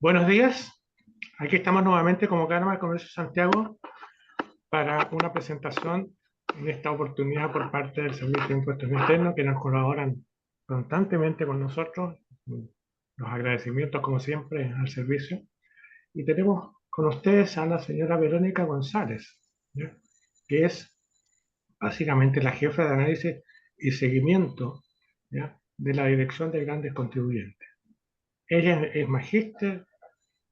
Buenos días, aquí estamos nuevamente como Cámara de Comercio de Santiago para una presentación en esta oportunidad por parte del Servicio de Impuestos Internos que nos colaboran constantemente con nosotros. Los agradecimientos como siempre al servicio. Y tenemos con ustedes a la señora Verónica González, ¿ya? Que es básicamente la jefa de análisis y seguimiento, ¿ya?, de la Dirección de Grandes Contribuyentes. Ella es magíster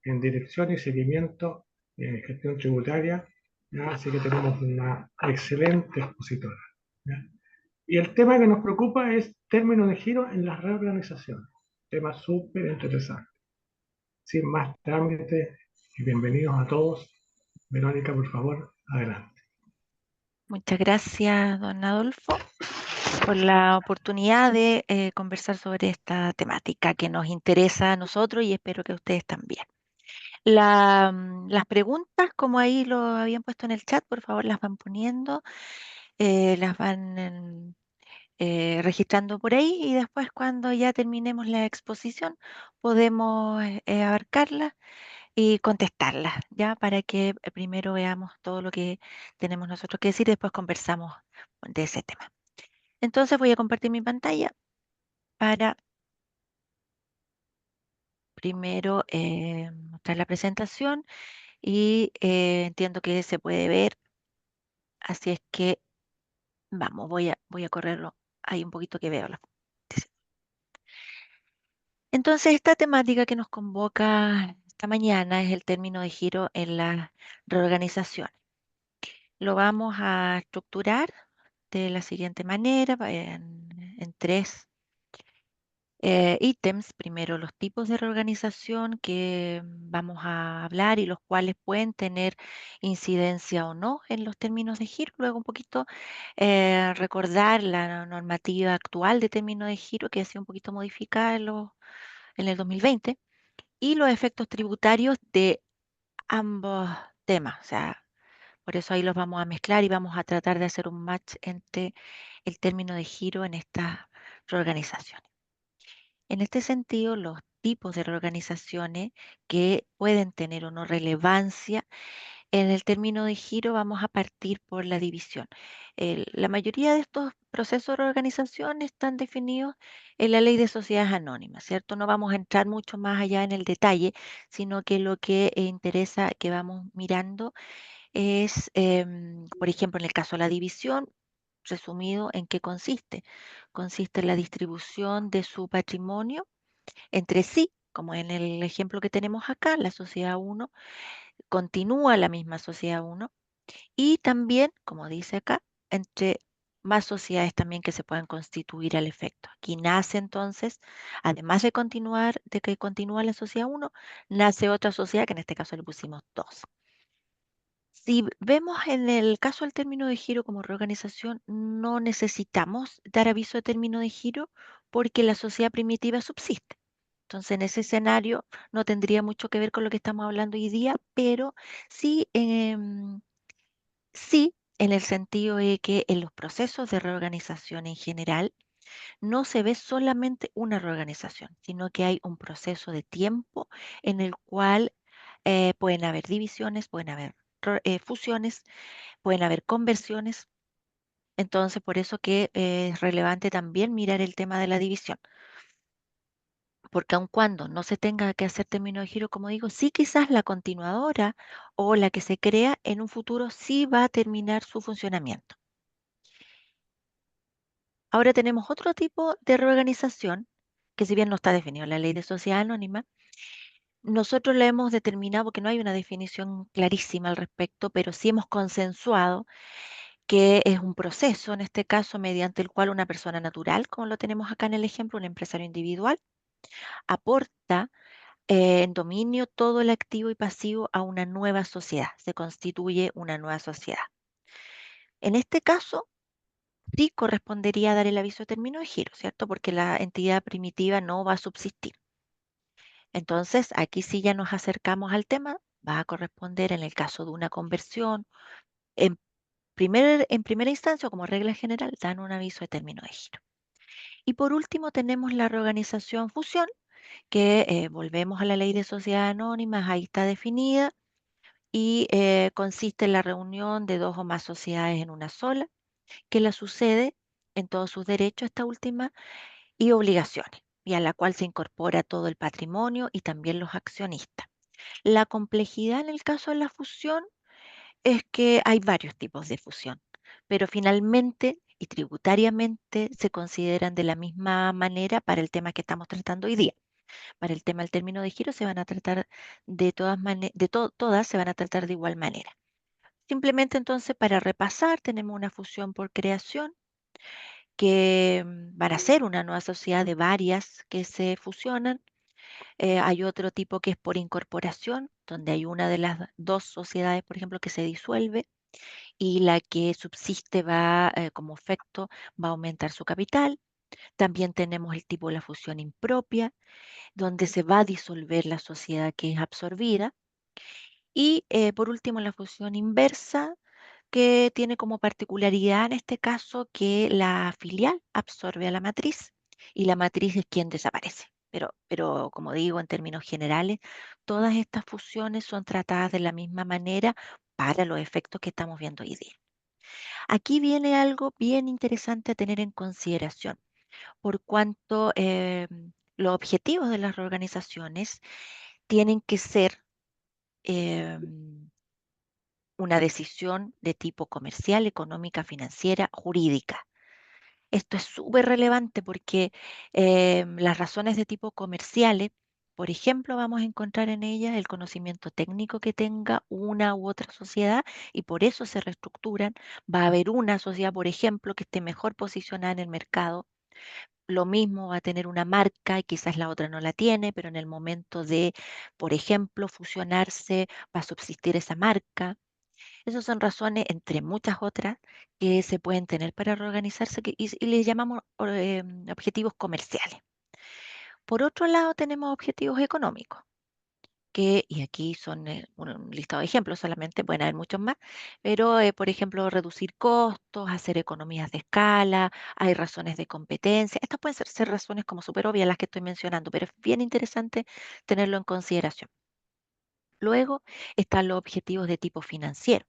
en dirección y seguimiento en gestión tributaria, ¿ya? Así que tenemos una excelente expositora, ¿ya? Y el tema que nos preocupa es término de giro en las reorganizaciones, tema súper interesante. Sin más trámite, y bienvenidos a todos. Verónica, por favor, adelante. Muchas gracias, don Adolfo, por la oportunidad de conversar sobre esta temática que nos interesa a nosotros y espero que a ustedes también. Las preguntas, como ahí lo habían puesto en el chat, por favor las van poniendo, las van registrando por ahí y después cuando ya terminemos la exposición podemos abarcarlas y contestarlas, ¿ya? Para que primero veamos todo lo que tenemos nosotros que decir y después conversamos de ese tema. Entonces voy a compartir mi pantalla para primero mostrar la presentación y entiendo que se puede ver, así es que vamos, voy a correrlo ahí un poquito que veo. Entonces esta temática que nos convoca esta mañana es el término de giro en la reorganización. Lo vamos a estructurar de la siguiente manera, en tres ítems. Primero, los tipos de reorganización que vamos a hablar y los cuales pueden tener incidencia o no en los términos de giro. Luego, un poquito recordar la normativa actual de término de giro que ha sido un poquito modificada en el 2020 y los efectos tributarios de ambos temas. O sea, por eso ahí los vamos a mezclar y vamos a tratar de hacer un match entre el término de giro en estas reorganizaciones. En este sentido, los tipos de reorganizaciones que pueden tener o no relevancia en el término de giro, vamos a partir por la división. La mayoría de estos procesos de reorganización están definidos en la ley de sociedades anónimas, ¿cierto? No vamos a entrar mucho más allá en el detalle, sino que lo que interesa que vamos mirando es, por ejemplo, en el caso de la división, resumido, ¿en qué consiste? Consiste en la distribución de su patrimonio entre sí, como en el ejemplo que tenemos acá, la sociedad uno continúa la misma sociedad uno y también, como dice acá, entre más sociedades también que se puedan constituir al efecto. Aquí nace entonces, además de que continúa la sociedad uno, nace otra sociedad que en este caso le pusimos 2. Si vemos en el caso del término de giro como reorganización, no necesitamos dar aviso de término de giro porque la sociedad primitiva subsiste. Entonces, en ese escenario no tendría mucho que ver con lo que estamos hablando hoy día, pero sí, sí en el sentido de que en los procesos de reorganización en general no se ve solamente una reorganización, sino que hay un proceso de tiempo en el cual pueden haber divisiones, pueden haber fusiones, pueden haber conversiones. Entonces, por eso que es relevante también mirar el tema de la división. Porque aun cuando no se tenga que hacer término de giro, como digo, sí quizás la continuadora o la que se crea en un futuro sí va a terminar su funcionamiento. Ahora tenemos otro tipo de reorganización, que si bien no está definido en la ley de sociedad anónima, nosotros la hemos determinado porque no hay una definición clarísima al respecto, pero sí hemos consensuado que es un proceso, en este caso, mediante el cual una persona natural, como lo tenemos acá en el ejemplo, un empresario individual, aporta en dominio todo el activo y pasivo a una nueva sociedad. Se constituye una nueva sociedad. En este caso, sí correspondería dar el aviso de término de giro, ¿cierto? Porque la entidad primitiva no va a subsistir. Entonces, aquí sí ya nos acercamos al tema. Va a corresponder en el caso de una conversión. En, en primera instancia, o como regla general, dan un aviso de término de giro. Y por último, tenemos la reorganización fusión, que volvemos a la ley de sociedades anónimas, ahí está definida y consiste en la reunión de dos o más sociedades en una sola, que la sucede en todos sus derechos, esta última, y obligaciones, y a la cual se incorpora todo el patrimonio y también los accionistas. La complejidad en el caso de la fusión es que hay varios tipos de fusión, pero finalmente y tributariamente se consideran de la misma manera para el tema que estamos tratando hoy día. Para el tema del término de giro se van a tratar de todas maneras, todas se van a tratar de igual manera. Simplemente entonces para repasar tenemos una fusión por creación que van a ser una nueva sociedad de varias que se fusionan. Hay otro tipo que es por incorporación, donde hay una de las dos sociedades, por ejemplo, que se disuelve y la que subsiste va, como efecto, va a aumentar su capital. También tenemos el tipo de la fusión impropia, donde se va a disolver la sociedad que es absorbida. Y por último, la fusión inversa, que tiene como particularidad en este caso que la filial absorbe a la matriz y la matriz es quien desaparece. Pero como digo, en términos generales, todas estas fusiones son tratadas de la misma manera para los efectos que estamos viendo hoy día. Aquí viene algo bien interesante a tener en consideración, por cuanto los objetivos de las organizaciones tienen que ser em, una decisión de tipo comercial, económica, financiera, jurídica. Esto es súper relevante porque las razones de tipo comerciales, por ejemplo, vamos a encontrar en ellas el conocimiento técnico que tenga una u otra sociedad y por eso se reestructuran. Va a haber una sociedad, por ejemplo, que esté mejor posicionada en el mercado. Lo mismo va a tener una marca y quizás la otra no la tiene, pero en el momento de, por ejemplo, fusionarse, va a subsistir esa marca. Esas son razones, entre muchas otras, que se pueden tener para reorganizarse y les llamamos objetivos comerciales. Por otro lado, tenemos objetivos económicos, que, y aquí son un listado de ejemplos solamente, pueden haber muchos más, pero por ejemplo, reducir costos, hacer economías de escala, hay razones de competencia. Estas pueden ser razones como súper obvias las que estoy mencionando, pero es bien interesante tenerlo en consideración. Luego están los objetivos de tipo financiero.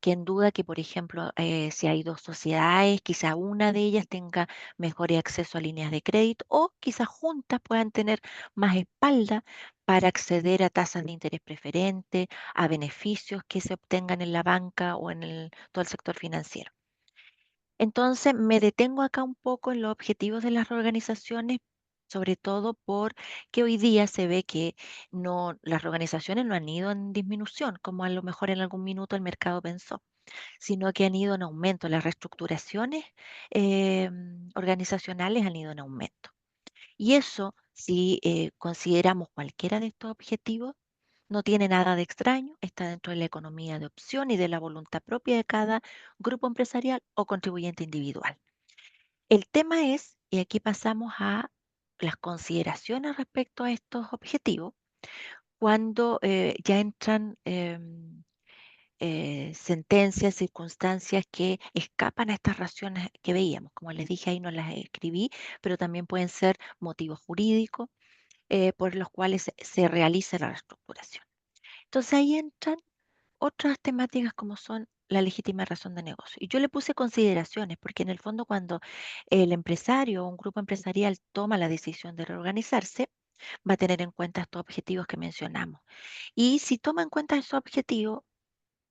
Quien duda que, por ejemplo, si hay dos sociedades, quizá una de ellas tenga mejor acceso a líneas de crédito o quizás juntas puedan tener más espalda para acceder a tasas de interés preferente, a beneficios que se obtengan en la banca o en todo el sector financiero. Entonces, me detengo acá un poco en los objetivos de las organizaciones, sobre todo porque hoy día se ve que no, las organizaciones no han ido en disminución, como a lo mejor en algún minuto el mercado pensó, sino que han ido en aumento. Las reestructuraciones organizacionales han ido en aumento. Y eso, si consideramos cualquiera de estos objetivos, no tiene nada de extraño, está dentro de la economía de opción y de la voluntad propia de cada grupo empresarial o contribuyente individual. El tema es, y aquí pasamos a las consideraciones respecto a estos objetivos, cuando ya entran sentencias, circunstancias que escapan a estas razones que veíamos. Como les dije, ahí no las escribí, pero también pueden ser motivos jurídicos por los cuales se realiza la reestructuración. Entonces ahí entran otras temáticas como son la legítima razón de negocio. Y yo le puse consideraciones, porque en el fondo cuando el empresario o un grupo empresarial toma la decisión de reorganizarse, va a tener en cuenta estos objetivos que mencionamos. Y si toma en cuenta esos objetivos,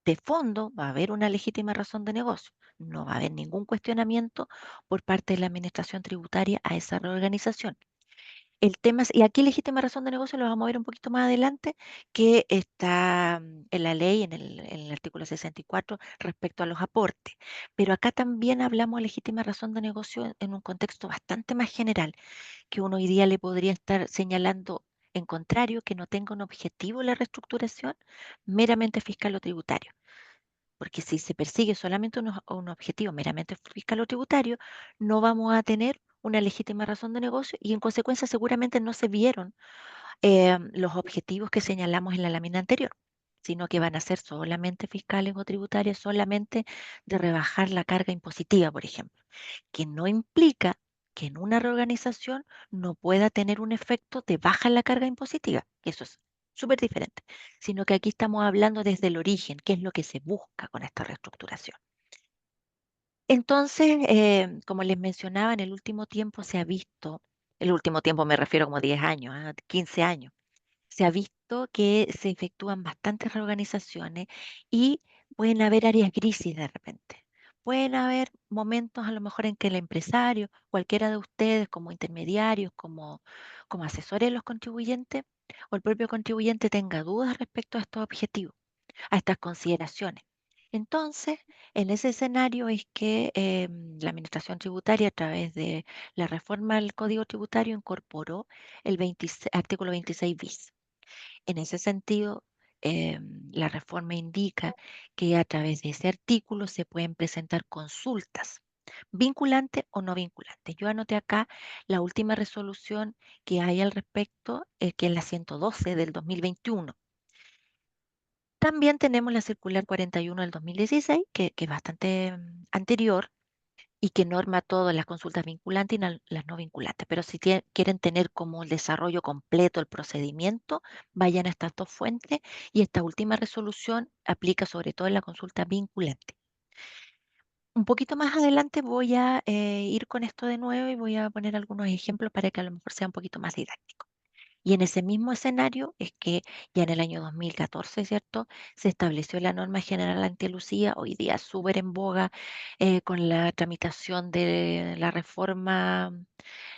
de fondo va a haber una legítima razón de negocio. No va a haber ningún cuestionamiento por parte de la administración tributaria a esa reorganización. El tema y aquí legítima razón de negocio lo vamos a ver un poquito más adelante, que está en la ley, en el artículo 64, respecto a los aportes. Pero acá también hablamos de legítima razón de negocio en un contexto bastante más general, que uno hoy día le podría estar señalando en contrario, que no tenga un objetivo la reestructuración meramente fiscal o tributario. Porque si se persigue solamente un objetivo meramente fiscal o tributario, no vamos a tener una legítima razón de negocio y en consecuencia seguramente no se vieron los objetivos que señalamos en la lámina anterior, sino que van a ser solamente fiscales o tributarias, solamente de rebajar la carga impositiva, por ejemplo, que no implica que en una reorganización no pueda tener un efecto de baja en la carga impositiva, que eso es súper diferente, sino que aquí estamos hablando desde el origen, qué es lo que se busca con esta reestructuración. Entonces, como les mencionaba, en el último tiempo se ha visto, el último tiempo me refiero como 10 años, 15 años, se ha visto que se efectúan bastantes reorganizaciones y pueden haber áreas grises de repente. Pueden haber momentos a lo mejor en que el empresario, cualquiera de ustedes como intermediarios, como asesores de los contribuyentes o el propio contribuyente tenga dudas respecto a estos objetivos, a estas consideraciones. Entonces, en ese escenario es que la Administración Tributaria, a través de la reforma del Código Tributario, incorporó el artículo 26 bis. En ese sentido, la reforma indica que a través de ese artículo se pueden presentar consultas, vinculantes o no vinculantes. Yo anoté acá la última resolución que hay al respecto, que es la 112 del 2021. También tenemos la circular 41 del 2016, que es bastante anterior y que norma todas las consultas vinculantes y las no vinculantes. Pero si quieren tener como el desarrollo completo el procedimiento, vayan a estas dos fuentes y esta última resolución aplica sobre todo en la consulta vinculante. Un poquito más adelante voy a ir con esto de nuevo y voy a poner algunos ejemplos para que a lo mejor sea un poquito más didáctico. Y en ese mismo escenario es que ya en el año 2014, ¿cierto? Se estableció la norma general antilucía, hoy día súper en boga con la tramitación de la reforma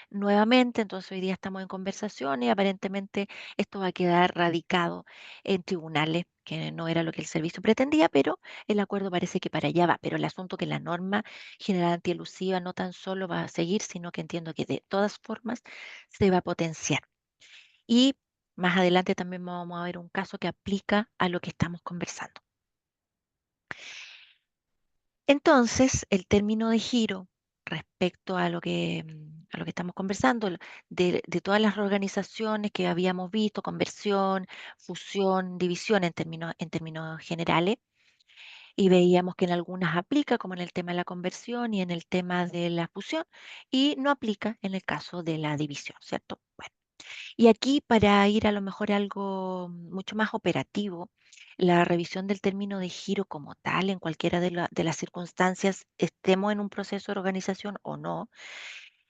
nuevamente, entonces hoy día estamos en conversación y aparentemente esto va a quedar radicado en tribunales, que no era lo que el servicio pretendía, pero el acuerdo parece que para allá va. Pero el asunto que la norma general antielusiva no tan solo va a seguir, sino que entiendo que de todas formas se va a potenciar. Y más adelante también vamos a ver un caso que aplica a lo que estamos conversando. Entonces, el término de giro respecto a lo que estamos conversando, de todas las reorganizaciones que habíamos visto, conversión, fusión, división en términos generales, y veíamos que en algunas aplica, como en el tema de la conversión y en el tema de la fusión, y no aplica en el caso de la división, ¿cierto? Bueno. Y aquí, para ir a lo mejor a algo mucho más operativo, la revisión del término de giro como tal, en cualquiera de las circunstancias, estemos en un proceso de organización o no,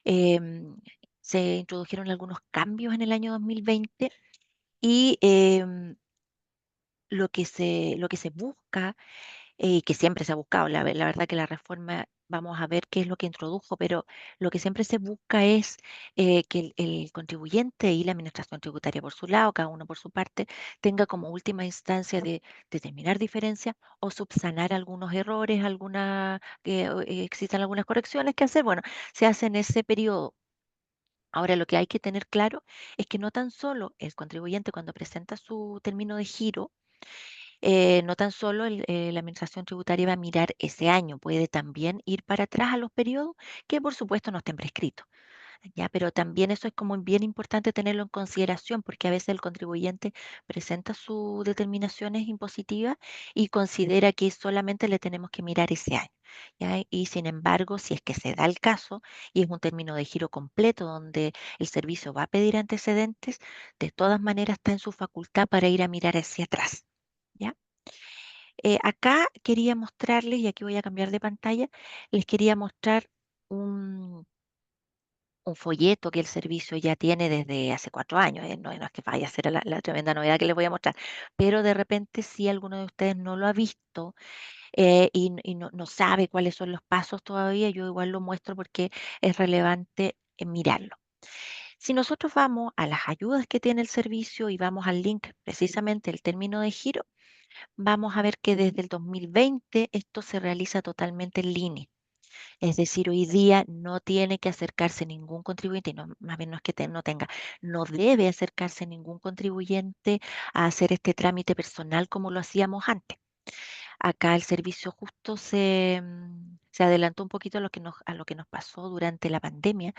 em, se introdujeron algunos cambios en el año 2020 y lo que se busca que siempre se ha buscado. La verdad que la reforma, vamos a ver qué es lo que introdujo, pero lo que siempre se busca es que el contribuyente y la administración tributaria por su lado, cada uno por su parte, tenga como última instancia de determinar diferencias o subsanar algunos errores, que existan algunas correcciones que hacer. Bueno, se hace en ese periodo. Ahora, lo que hay que tener claro es que no tan solo el contribuyente cuando presenta su término de giro, no tan solo la administración tributaria va a mirar ese año, puede también ir para atrás a los periodos que por supuesto no estén prescritos. ¿Ya? Pero también eso es como bien importante tenerlo en consideración porque a veces el contribuyente presenta sus determinaciones impositivas y considera que solamente le tenemos que mirar ese año. ¿Ya? Y sin embargo, si es que se da el caso y es un término de giro completo donde el servicio va a pedir antecedentes, de todas maneras está en su facultad para ir a mirar hacia atrás. ¿Ya? Acá quería mostrarles, y aquí voy a cambiar de pantalla, les quería mostrar un, un folleto que el servicio ya tiene desde hace 4 años. No es que vaya a ser la tremenda novedad que les voy a mostrar, pero de repente si alguno de ustedes no lo ha visto y no sabe cuáles son los pasos todavía, yo igual lo muestro porque es relevante mirarlo. Si nosotros vamos a las ayudas que tiene el servicio y vamos al link precisamente el término de giro, vamos a ver que desde el 2020 esto se realiza totalmente en línea. Es decir, hoy día no tiene que acercarse ningún contribuyente, y no, más bien no es que no tenga, no debe acercarse ningún contribuyente a hacer este trámite personal como lo hacíamos antes. Acá el servicio justo se adelantó un poquito a lo que nos pasó durante la pandemia,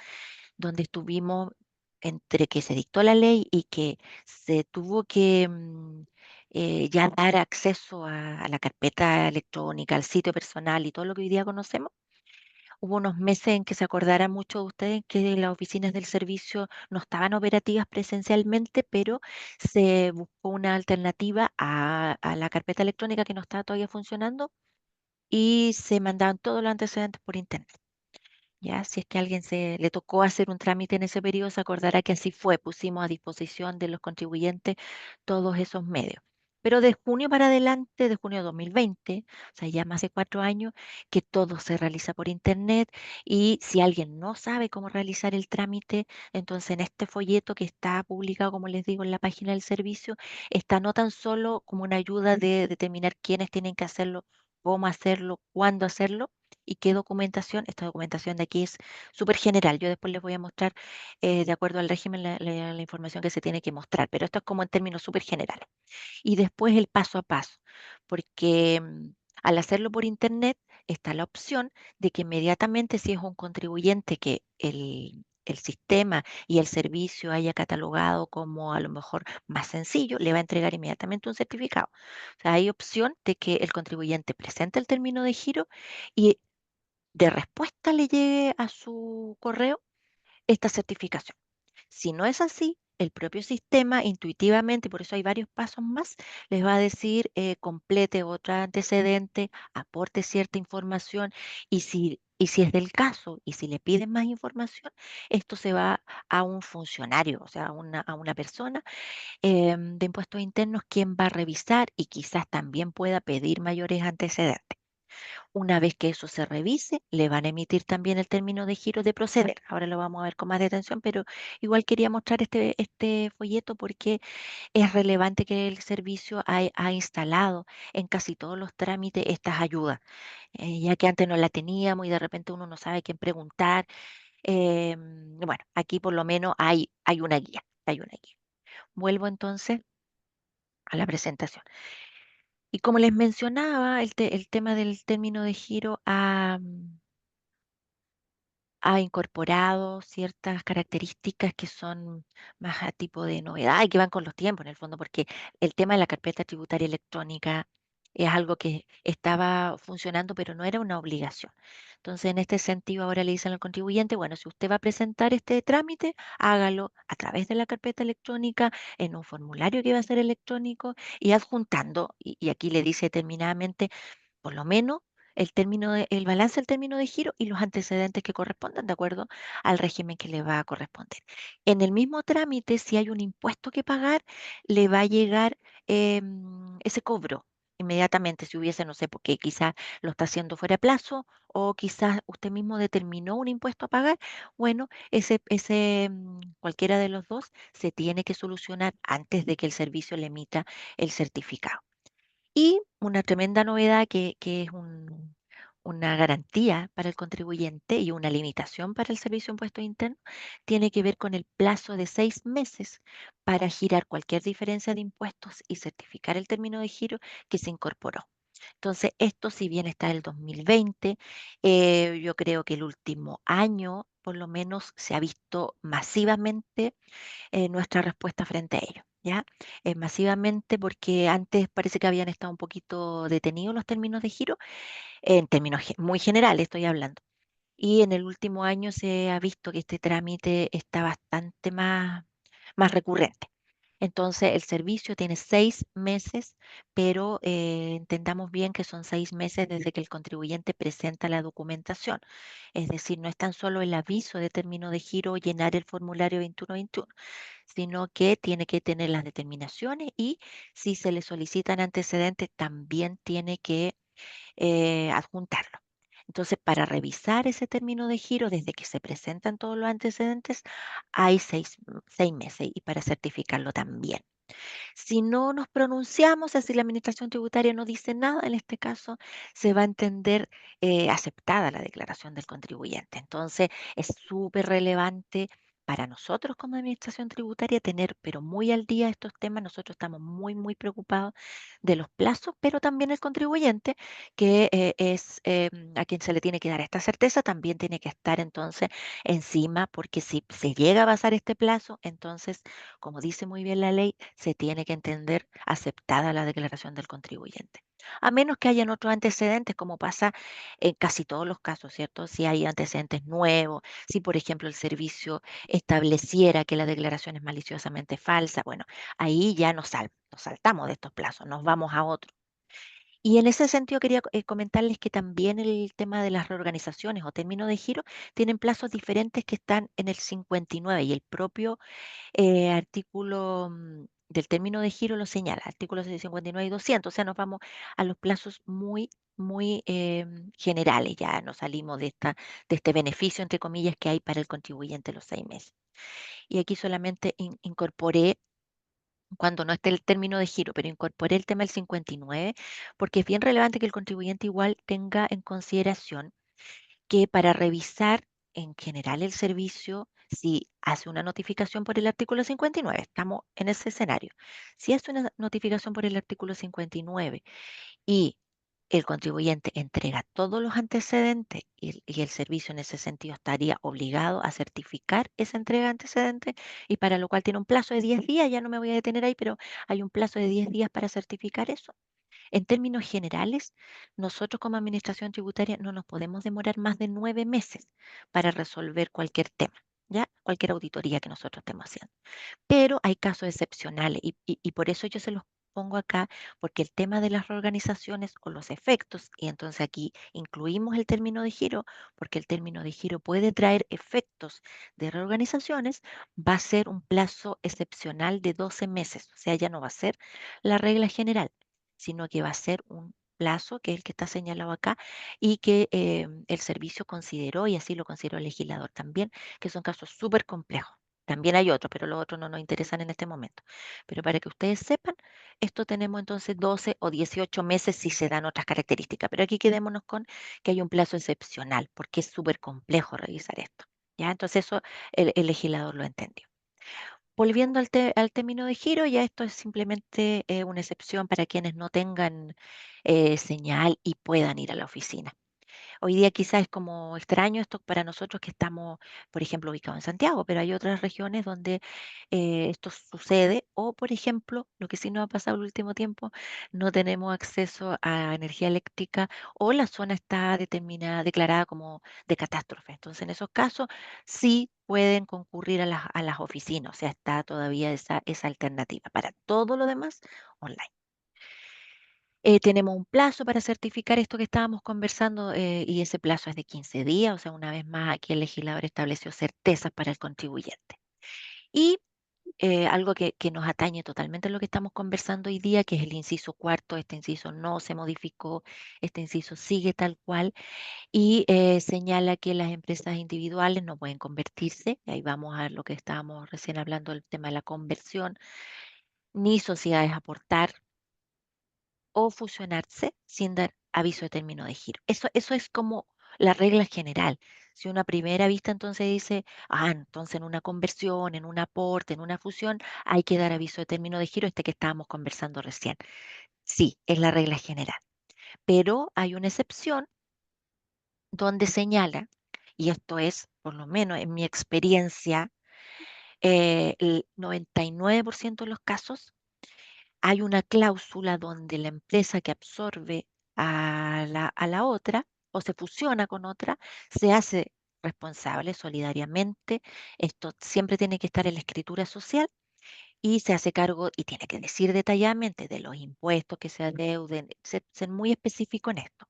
donde estuvimos entre que se dictó la ley y que se tuvo que ya dar acceso a la carpeta electrónica, al sitio personal y todo lo que hoy día conocemos. Hubo unos meses en que se acordarán mucho de ustedes que las oficinas del servicio no estaban operativas presencialmente, pero se buscó una alternativa a la carpeta electrónica que no estaba todavía funcionando y se mandaban todos los antecedentes por internet. Ya, si es que a alguien se le tocó hacer un trámite en ese periodo, se acordará que así fue, pusimos a disposición de los contribuyentes todos esos medios. Pero de junio para adelante, de junio de 2020, o sea, ya más de 4 años, que todo se realiza por internet y si alguien no sabe cómo realizar el trámite, entonces en este folleto que está publicado, como les digo, en la página del servicio, está no tan solo como una ayuda de determinar quiénes tienen que hacerlo, cómo hacerlo, cuándo hacerlo, y qué documentación. Esta documentación de aquí es súper general. Yo después les voy a mostrar, de acuerdo al régimen, la información que se tiene que mostrar, pero esto es como en términos súper generales. Y después el paso a paso, porque al hacerlo por internet está la opción de que inmediatamente si es un contribuyente que el sistema y el servicio haya catalogado como a lo mejor más sencillo, le va a entregar inmediatamente un certificado. O sea, hay opción de que el contribuyente presente el término de giro y de respuesta le llegue a su correo esta certificación. Si no es así, el propio sistema intuitivamente, por eso hay varios pasos más, les va a decir complete otro antecedente, aporte cierta información y si es del caso y si le piden más información, esto se va a un funcionario, o sea, a una persona de impuestos internos quien va a revisar y quizás también pueda pedir mayores antecedentes. Una vez que eso se revise, le van a emitir también el término de giro de proceder. Ahora lo vamos a ver con más detención, pero igual quería mostrar este folleto porque es relevante que el servicio ha instalado en casi todos los trámites estas ayudas, ya que antes no la teníamos y de repente uno no sabe quién preguntar. Bueno, aquí por lo menos hay una guía, hay una guía. Vuelvo entonces a la presentación. Y como les mencionaba, el tema del término de giro ha incorporado ciertas características que son más a tipo de novedad y que van con los tiempos en el fondo, porque el tema de la carpeta tributaria electrónica es algo que estaba funcionando, pero no era una obligación. Entonces, en este sentido, ahora le dicen al contribuyente, bueno, si usted va a presentar este trámite, hágalo a través de la carpeta electrónica, en un formulario que va a ser electrónico y adjuntando, y aquí le dice determinadamente por lo menos el balance del término de giro y los antecedentes que correspondan de acuerdo al régimen que le va a corresponder. En el mismo trámite, si hay un impuesto que pagar, le va a llegar ese cobro inmediatamente, si hubiese, no sé, porque quizás lo está haciendo fuera de plazo o quizás usted mismo determinó un impuesto a pagar, bueno, cualquiera de los dos se tiene que solucionar antes de que el servicio le emita el certificado. Y una tremenda novedad que es una garantía para el contribuyente y una limitación para el Servicio de Impuestos Internos, tiene que ver con el plazo de 6 meses para girar cualquier diferencia de impuestos y certificar el término de giro que se incorporó. Entonces, esto si bien está del 2020, yo creo que el último año por lo menos se ha visto masivamente nuestra respuesta frente a ello, ¿ya? Masivamente porque antes parece que habían estado un poquito detenidos los términos de giro, en términos muy generales estoy hablando. Y en el último año se ha visto que este trámite está bastante más recurrente. Entonces, el servicio tiene 6 meses, pero entendamos bien que son 6 meses desde que el contribuyente presenta la documentación. Es decir, no es tan solo el aviso de término de giro o llenar el formulario 2121, sino que tiene que tener las determinaciones y si se le solicitan antecedentes, también tiene que adjuntarlo. Entonces, para revisar ese término de giro, desde que se presentan todos los antecedentes, hay 6 meses y para certificarlo también. Si no nos pronunciamos, es decir, la Administración Tributaria no dice nada, en este caso se va a entender aceptada la declaración del contribuyente. Entonces, es súper relevante para nosotros como administración tributaria tener, pero muy al día estos temas. Nosotros estamos muy, muy preocupados de los plazos, pero también el contribuyente, que es a quien se le tiene que dar esta certeza, también tiene que estar entonces encima, porque si se llega a pasar este plazo, entonces, como dice muy bien la ley, se tiene que entender aceptada la declaración del contribuyente. A menos que hayan otros antecedentes, como pasa en casi todos los casos, ¿cierto? Si hay antecedentes nuevos, si por ejemplo el servicio estableciera que la declaración es maliciosamente falsa, bueno, ahí ya nos saltamos de estos plazos, nos vamos a otro. Y en ese sentido quería comentarles que también el tema de las reorganizaciones o término de giro tienen plazos diferentes que están en el 59 y el propio artículo del término de giro lo señala, artículos 59 y 200. O sea, nos vamos a los plazos muy, muy generales, ya nos salimos de este beneficio, entre comillas, que hay para el contribuyente los 6 meses. Y aquí solamente incorporé, cuando no esté el término de giro, pero incorporé el tema del 59, porque es bien relevante que el contribuyente igual tenga en consideración que para revisar en general el servicio, si hace una notificación por el artículo 59, estamos en ese escenario. Si hace una notificación por el artículo 59 y el contribuyente entrega todos los antecedentes y el servicio en ese sentido estaría obligado a certificar esa entrega de antecedentes, y para lo cual tiene un plazo de 10 días, ya no me voy a detener ahí, pero hay un plazo de 10 días para certificar eso. En términos generales, nosotros como administración tributaria no nos podemos demorar más de 9 meses para resolver cualquier tema, ¿ya? Cualquier auditoría que nosotros estemos haciendo. Pero hay casos excepcionales y por eso yo se los pongo acá, porque el tema de las reorganizaciones o los efectos, y entonces aquí incluimos el término de giro, porque el término de giro puede traer efectos de reorganizaciones, va a ser un plazo excepcional de 12 meses. O sea, ya no va a ser la regla general, sino que va a ser un plazo que es el que está señalado acá y que el servicio consideró, y así lo consideró el legislador también, que son casos súper complejos. También hay otros, pero los otros no nos interesan en este momento. Pero para que ustedes sepan, esto tenemos entonces 12 o 18 meses si se dan otras características. Pero aquí quedémonos con que hay un plazo excepcional, porque es súper complejo revisar esto. ¿Ya? Entonces eso el legislador lo entendió. Volviendo al término de giro, ya esto es simplemente una excepción para quienes no tengan señal y puedan ir a la oficina. Hoy día quizás es como extraño esto para nosotros que estamos, por ejemplo, ubicados en Santiago, pero hay otras regiones donde esto sucede. O, por ejemplo, lo que sí nos ha pasado el último tiempo, no tenemos acceso a energía eléctrica o la zona está determinada, declarada como de catástrofe. Entonces, en esos casos sí pueden concurrir a las oficinas, o sea, está todavía esa alternativa. Para todo lo demás, online. Tenemos un plazo para certificar esto que estábamos conversando, y ese plazo es de 15 días. O sea, una vez más, aquí el legislador estableció certezas para el contribuyente. Y algo que nos atañe totalmente a lo que estamos conversando hoy día, que es el inciso cuarto. Este inciso no se modificó, este inciso sigue tal cual y señala que las empresas individuales no pueden convertirse, y ahí vamos a lo que estábamos recién hablando del tema de la conversión, ni sociedades aportar o fusionarse sin dar aviso de término de giro. Eso es como la regla general. Si uno a primera vista entonces dice, entonces en una conversión, en un aporte, en una fusión, hay que dar aviso de término de giro, este que estábamos conversando recién. Sí, es la regla general. Pero hay una excepción donde señala, y esto es, por lo menos en mi experiencia, el 99% de los casos, hay una cláusula donde la empresa que absorbe a la otra o se fusiona con otra, se hace responsable solidariamente. Esto siempre tiene que estar en la escritura social y se hace cargo y tiene que decir detalladamente de los impuestos que se adeuden, ser muy específico en esto.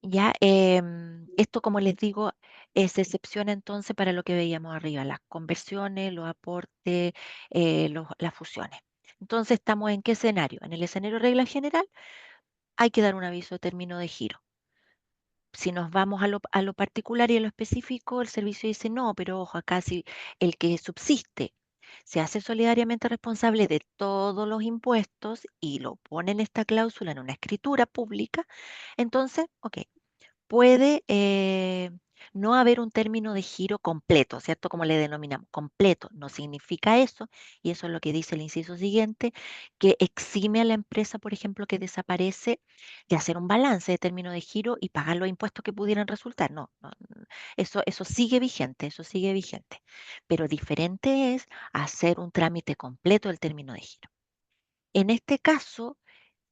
Ya, esto, como les digo, es excepción entonces para lo que veíamos arriba, las conversiones, los aportes, las fusiones. Entonces, ¿estamos en qué escenario? En el escenario regla general, hay que dar un aviso de término de giro. Si nos vamos a lo particular y a lo específico, el servicio dice no, pero ojo, acá si el que subsiste se hace solidariamente responsable de todos los impuestos y lo pone en esta cláusula en una escritura pública, entonces, ok, puede No haber un término de giro completo, ¿cierto? Como le denominamos, completo, no significa eso, y eso es lo que dice el inciso siguiente, que exime a la empresa, por ejemplo, que desaparece de hacer un balance de término de giro y pagar los impuestos que pudieran resultar. No, no, eso sigue vigente, eso sigue vigente. Pero diferente es hacer un trámite completo del término de giro. En este caso,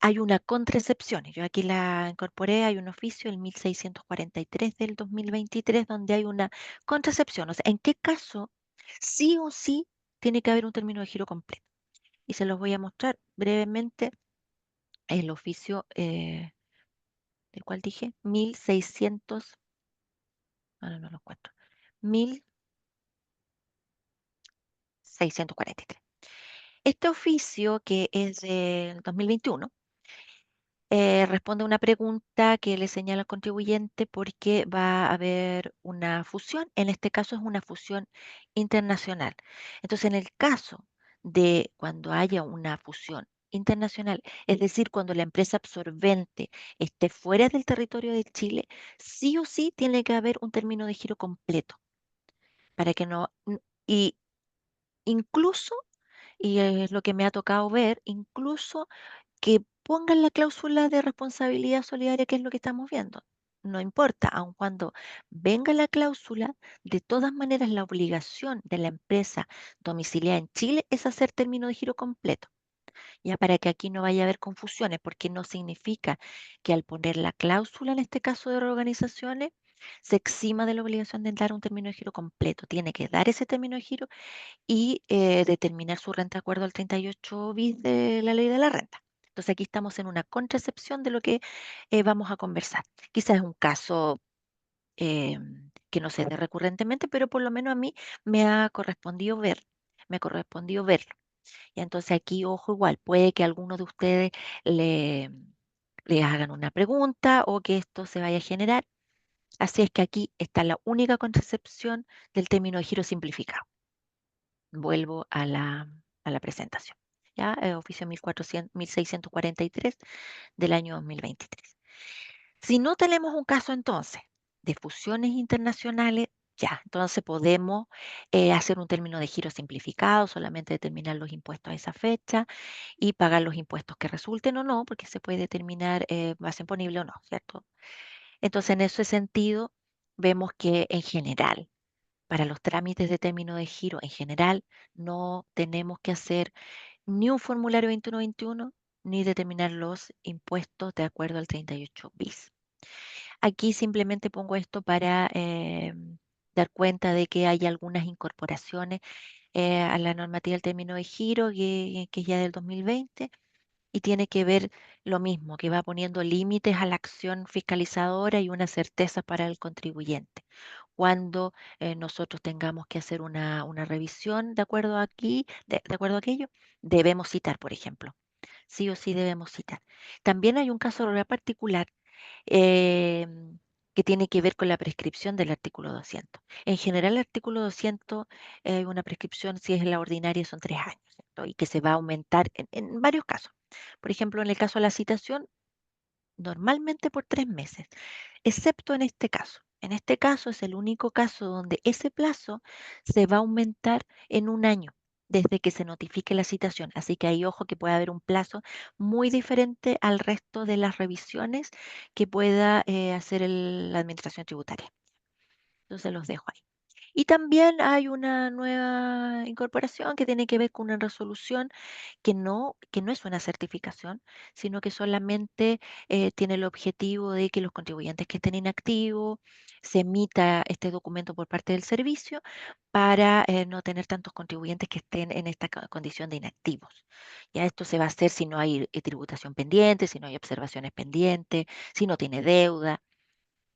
hay una contraexcepción. Yo aquí la incorporé, hay un oficio, el 1643 del 2023, donde hay una contraexcepción. O sea, ¿en qué caso sí o sí tiene que haber un término de giro completo? Y se los voy a mostrar brevemente el oficio, ¿del cual dije? 1600, ahora no lo encuentro, 1643. Este oficio, que es del 2021, responde a una pregunta que le señala al contribuyente porque va a haber una fusión. En este caso es una fusión internacional. Entonces, en el caso de cuando haya una fusión internacional, es decir, cuando la empresa absorbente esté fuera del territorio de Chile, sí o sí tiene que haber un término de giro completo para que no... Y incluso, y es lo que me ha tocado ver, incluso que pongan la cláusula de responsabilidad solidaria, que es lo que estamos viendo. No importa, aun cuando venga la cláusula, de todas maneras la obligación de la empresa domiciliada en Chile es hacer término de giro completo, ya para que aquí no vaya a haber confusiones, porque no significa que al poner la cláusula, en este caso de reorganizaciones, se exima de la obligación de dar un término de giro completo. Tiene que dar ese término de giro y determinar su renta de acuerdo al 38 bis de la ley de la renta. Entonces aquí estamos en una contraexcepción de lo que vamos a conversar. Quizás es un caso que no se dé recurrentemente, pero por lo menos a mí me ha correspondido verlo. Y entonces aquí, ojo, igual, puede que alguno de ustedes le, le hagan una pregunta o que esto se vaya a generar. Así es que aquí está la única contraexcepción del término de giro simplificado. Vuelvo a la presentación. ¿Ya? Oficio 1643 del año 2023. Si no tenemos un caso entonces de fusiones internacionales, ya, entonces podemos hacer un término de giro simplificado, solamente determinar los impuestos a esa fecha y pagar los impuestos que resulten o no, porque se puede determinar base imponible o no, ¿cierto? Entonces, en ese sentido, vemos que en general, para los trámites de término de giro en general, no tenemos que hacer ni un formulario 2121 ni determinar los impuestos de acuerdo al 38 bis. Aquí simplemente pongo esto para dar cuenta de que hay algunas incorporaciones a la normativa del término de giro que es ya del 2020 y tiene que ver lo mismo, que va poniendo límites a la acción fiscalizadora y una certeza para el contribuyente. Cuando nosotros tengamos que hacer una revisión de acuerdo aquí, de acuerdo a aquello, debemos citar, por ejemplo. Sí o sí debemos citar. También hay un caso de particular em, que tiene que ver con la prescripción del artículo 200. En general, el artículo 200, una prescripción, si es la ordinaria, son 3 años, ¿cierto? Y que se va a aumentar en varios casos. Por ejemplo, en el caso de la citación, normalmente por 3 meses, excepto en este caso. En este caso es el único caso donde ese plazo se va a aumentar en un año desde que se notifique la citación. Así que hay ojo que puede haber un plazo muy diferente al resto de las revisiones que pueda hacer la administración tributaria. Entonces los dejo ahí. Y también hay una nueva incorporación que tiene que ver con una resolución que no es una certificación, sino que solamente tiene el objetivo de que los contribuyentes que estén inactivos se emita este documento por parte del servicio para no tener tantos contribuyentes que estén en esta condición de inactivos. Ya esto se va a hacer si no hay tributación pendiente, si no hay observaciones pendientes, si no tiene deuda.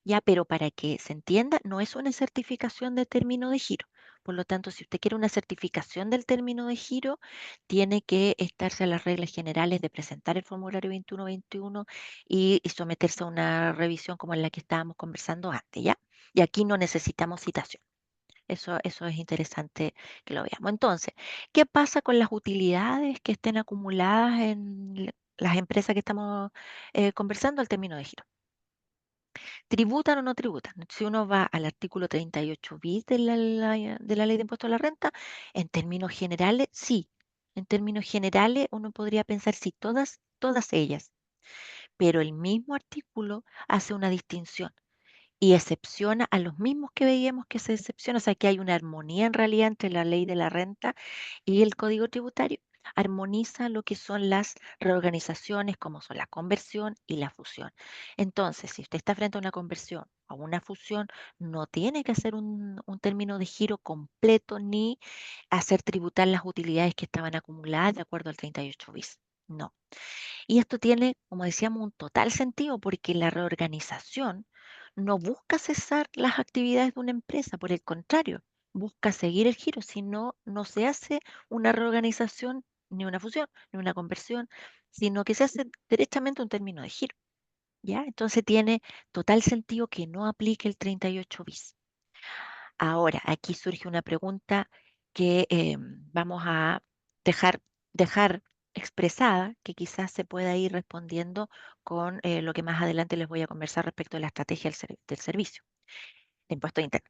Ya, pero para que se entienda, no es una certificación de término de giro. Por lo tanto, si usted quiere una certificación del término de giro, tiene que estarse a las reglas generales de presentar el formulario 2121 y someterse a una revisión como en la que estábamos conversando antes, ¿ya? Y aquí no necesitamos citación. Eso es interesante que lo veamos. Entonces, ¿qué pasa con las utilidades que estén acumuladas en las empresas que estamos conversando al término de giro? ¿Tributan o no tributan? Si uno va al artículo 38 bis de de la Ley de Impuesto a la Renta, en términos generales, sí. En términos generales, uno podría pensar sí, todas ellas, pero el mismo artículo hace una distinción y excepciona a los mismos que veíamos que se excepciona, o sea, que hay una armonía en realidad entre la ley de la renta y el código tributario. Armoniza lo que son las reorganizaciones, como son la conversión y la fusión. Entonces, si usted está frente a una conversión o una fusión, no tiene que hacer un término de giro completo ni hacer tributar las utilidades que estaban acumuladas de acuerdo al 38 bis. No. Y esto tiene, como decíamos, un total sentido porque la reorganización no busca cesar las actividades de una empresa, por el contrario, busca seguir el giro, si no, no se hace una reorganización, ni una fusión, ni una conversión, sino que se hace derechamente un término de giro, ¿ya? Entonces tiene total sentido que no aplique el 38 bis. Ahora, aquí surge una pregunta que vamos a dejar, dejar expresada, que quizás se pueda ir respondiendo con lo que más adelante les voy a conversar respecto de la estrategia del servicio de impuesto interno.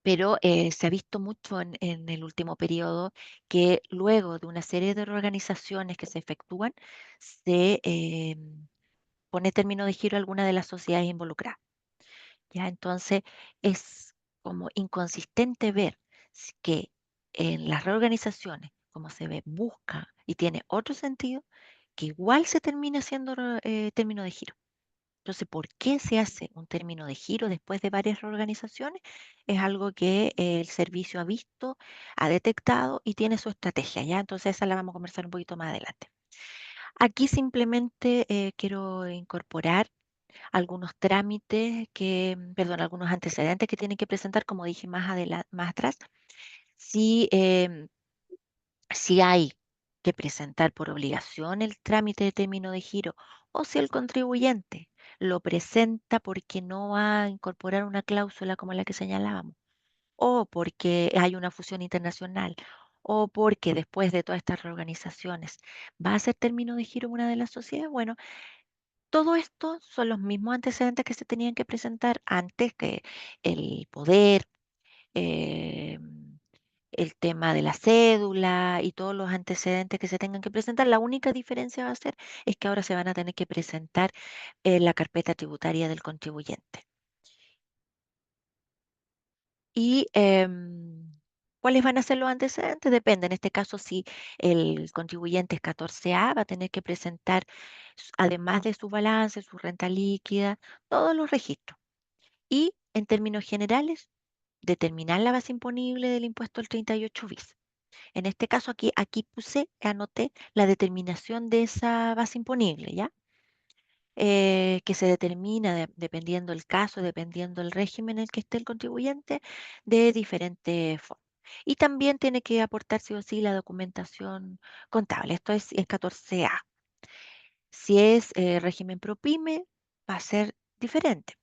Pero se ha visto mucho en el último periodo que luego de una serie de reorganizaciones que se efectúan, se pone término de giro a alguna de las sociedades involucradas. ¿Ya? Entonces es como inconsistente ver que en las reorganizaciones, como se ve, busca y tiene otro sentido, que igual se termina siendo término de giro. Entonces, ¿por qué se hace un término de giro después de varias reorganizaciones? Es algo que el servicio ha visto, ha detectado y tiene su estrategia, ¿ya? Entonces, esa la vamos a conversar un poquito más adelante. Aquí simplemente quiero incorporar algunos trámites perdón, algunos antecedentes que tienen que presentar, como dije más atrás. Si, si hay que presentar por obligación el trámite de término de giro o si el contribuyente lo presenta porque no va a incorporar una cláusula como la que señalábamos, o porque hay una fusión internacional, o porque después de todas estas reorganizaciones va a ser término de giro una de las sociedades, bueno, todo esto son los mismos antecedentes que se tenían que presentar antes que el poder, eh, el tema de la cédula y todos los antecedentes que se tengan que presentar. La única diferencia va a ser es que ahora se van a tener que presentar la carpeta tributaria del contribuyente. Y ¿cuáles van a ser los antecedentes? Depende. En este caso, si el contribuyente es 14A, va a tener que presentar, además de su balance, su renta líquida, todos los registros. Y en términos generales, determinar la base imponible del impuesto al 38 bis. En este caso, aquí anoté la determinación de esa base imponible, ¿ya? Que se determina dependiendo el caso, dependiendo el régimen en el que esté el contribuyente, de diferentes formas. Y también tiene que aportar sí o sí la documentación contable. Esto es 14A. Si es régimen ProPyme, va a ser diferente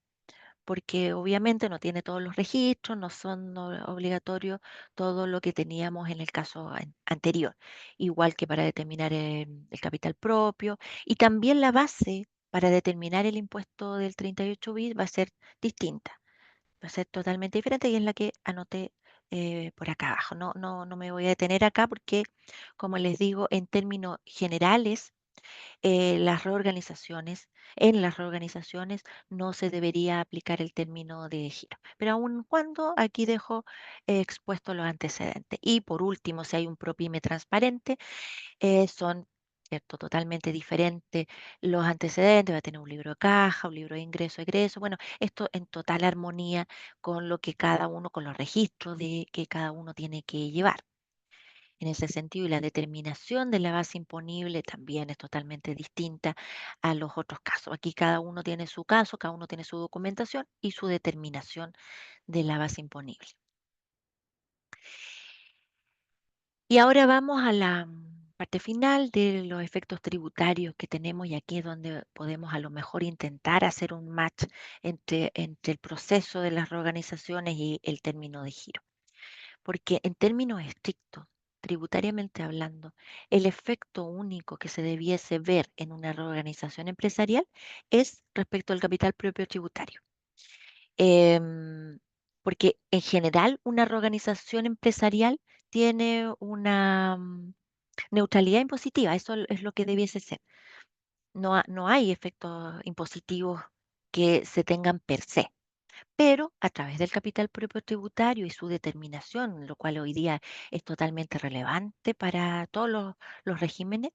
porque obviamente no tiene todos los registros, no son obligatorios todo lo que teníamos en el caso anterior, igual que para determinar el capital propio y también la base para determinar el impuesto del 38 bis va a ser distinta, va a ser totalmente diferente y es la que anoté por acá abajo. No me voy a detener acá porque, como les digo, en términos generales, las reorganizaciones, en las reorganizaciones no se debería aplicar el término de giro. Pero aun cuando aquí dejo expuestos los antecedentes. Y por último, si hay un PROPYME transparente, son ¿cierto? Totalmente diferentes los antecedentes, va a tener un libro de caja, un libro de ingreso, egreso, bueno, esto en total armonía con lo que cada uno, con los registros de que cada uno tiene que llevar en ese sentido y la determinación de la base imponible también es totalmente distinta a los otros casos. Aquí cada uno tiene su caso, cada uno tiene su documentación y su determinación de la base imponible. Y ahora vamos a la parte final de los efectos tributarios que tenemos y aquí es donde podemos a lo mejor intentar hacer un match entre el proceso de las reorganizaciones y el término de giro. Porque en términos estrictos, tributariamente hablando, el efecto único que se debiese ver en una reorganización empresarial es respecto al capital propio tributario. Em, Porque en general una reorganización empresarial tiene una neutralidad impositiva, eso es lo que debiese ser. No hay efectos impositivos que se tengan per se, pero a través del capital propio tributario y su determinación, lo cual hoy día es totalmente relevante para todos los regímenes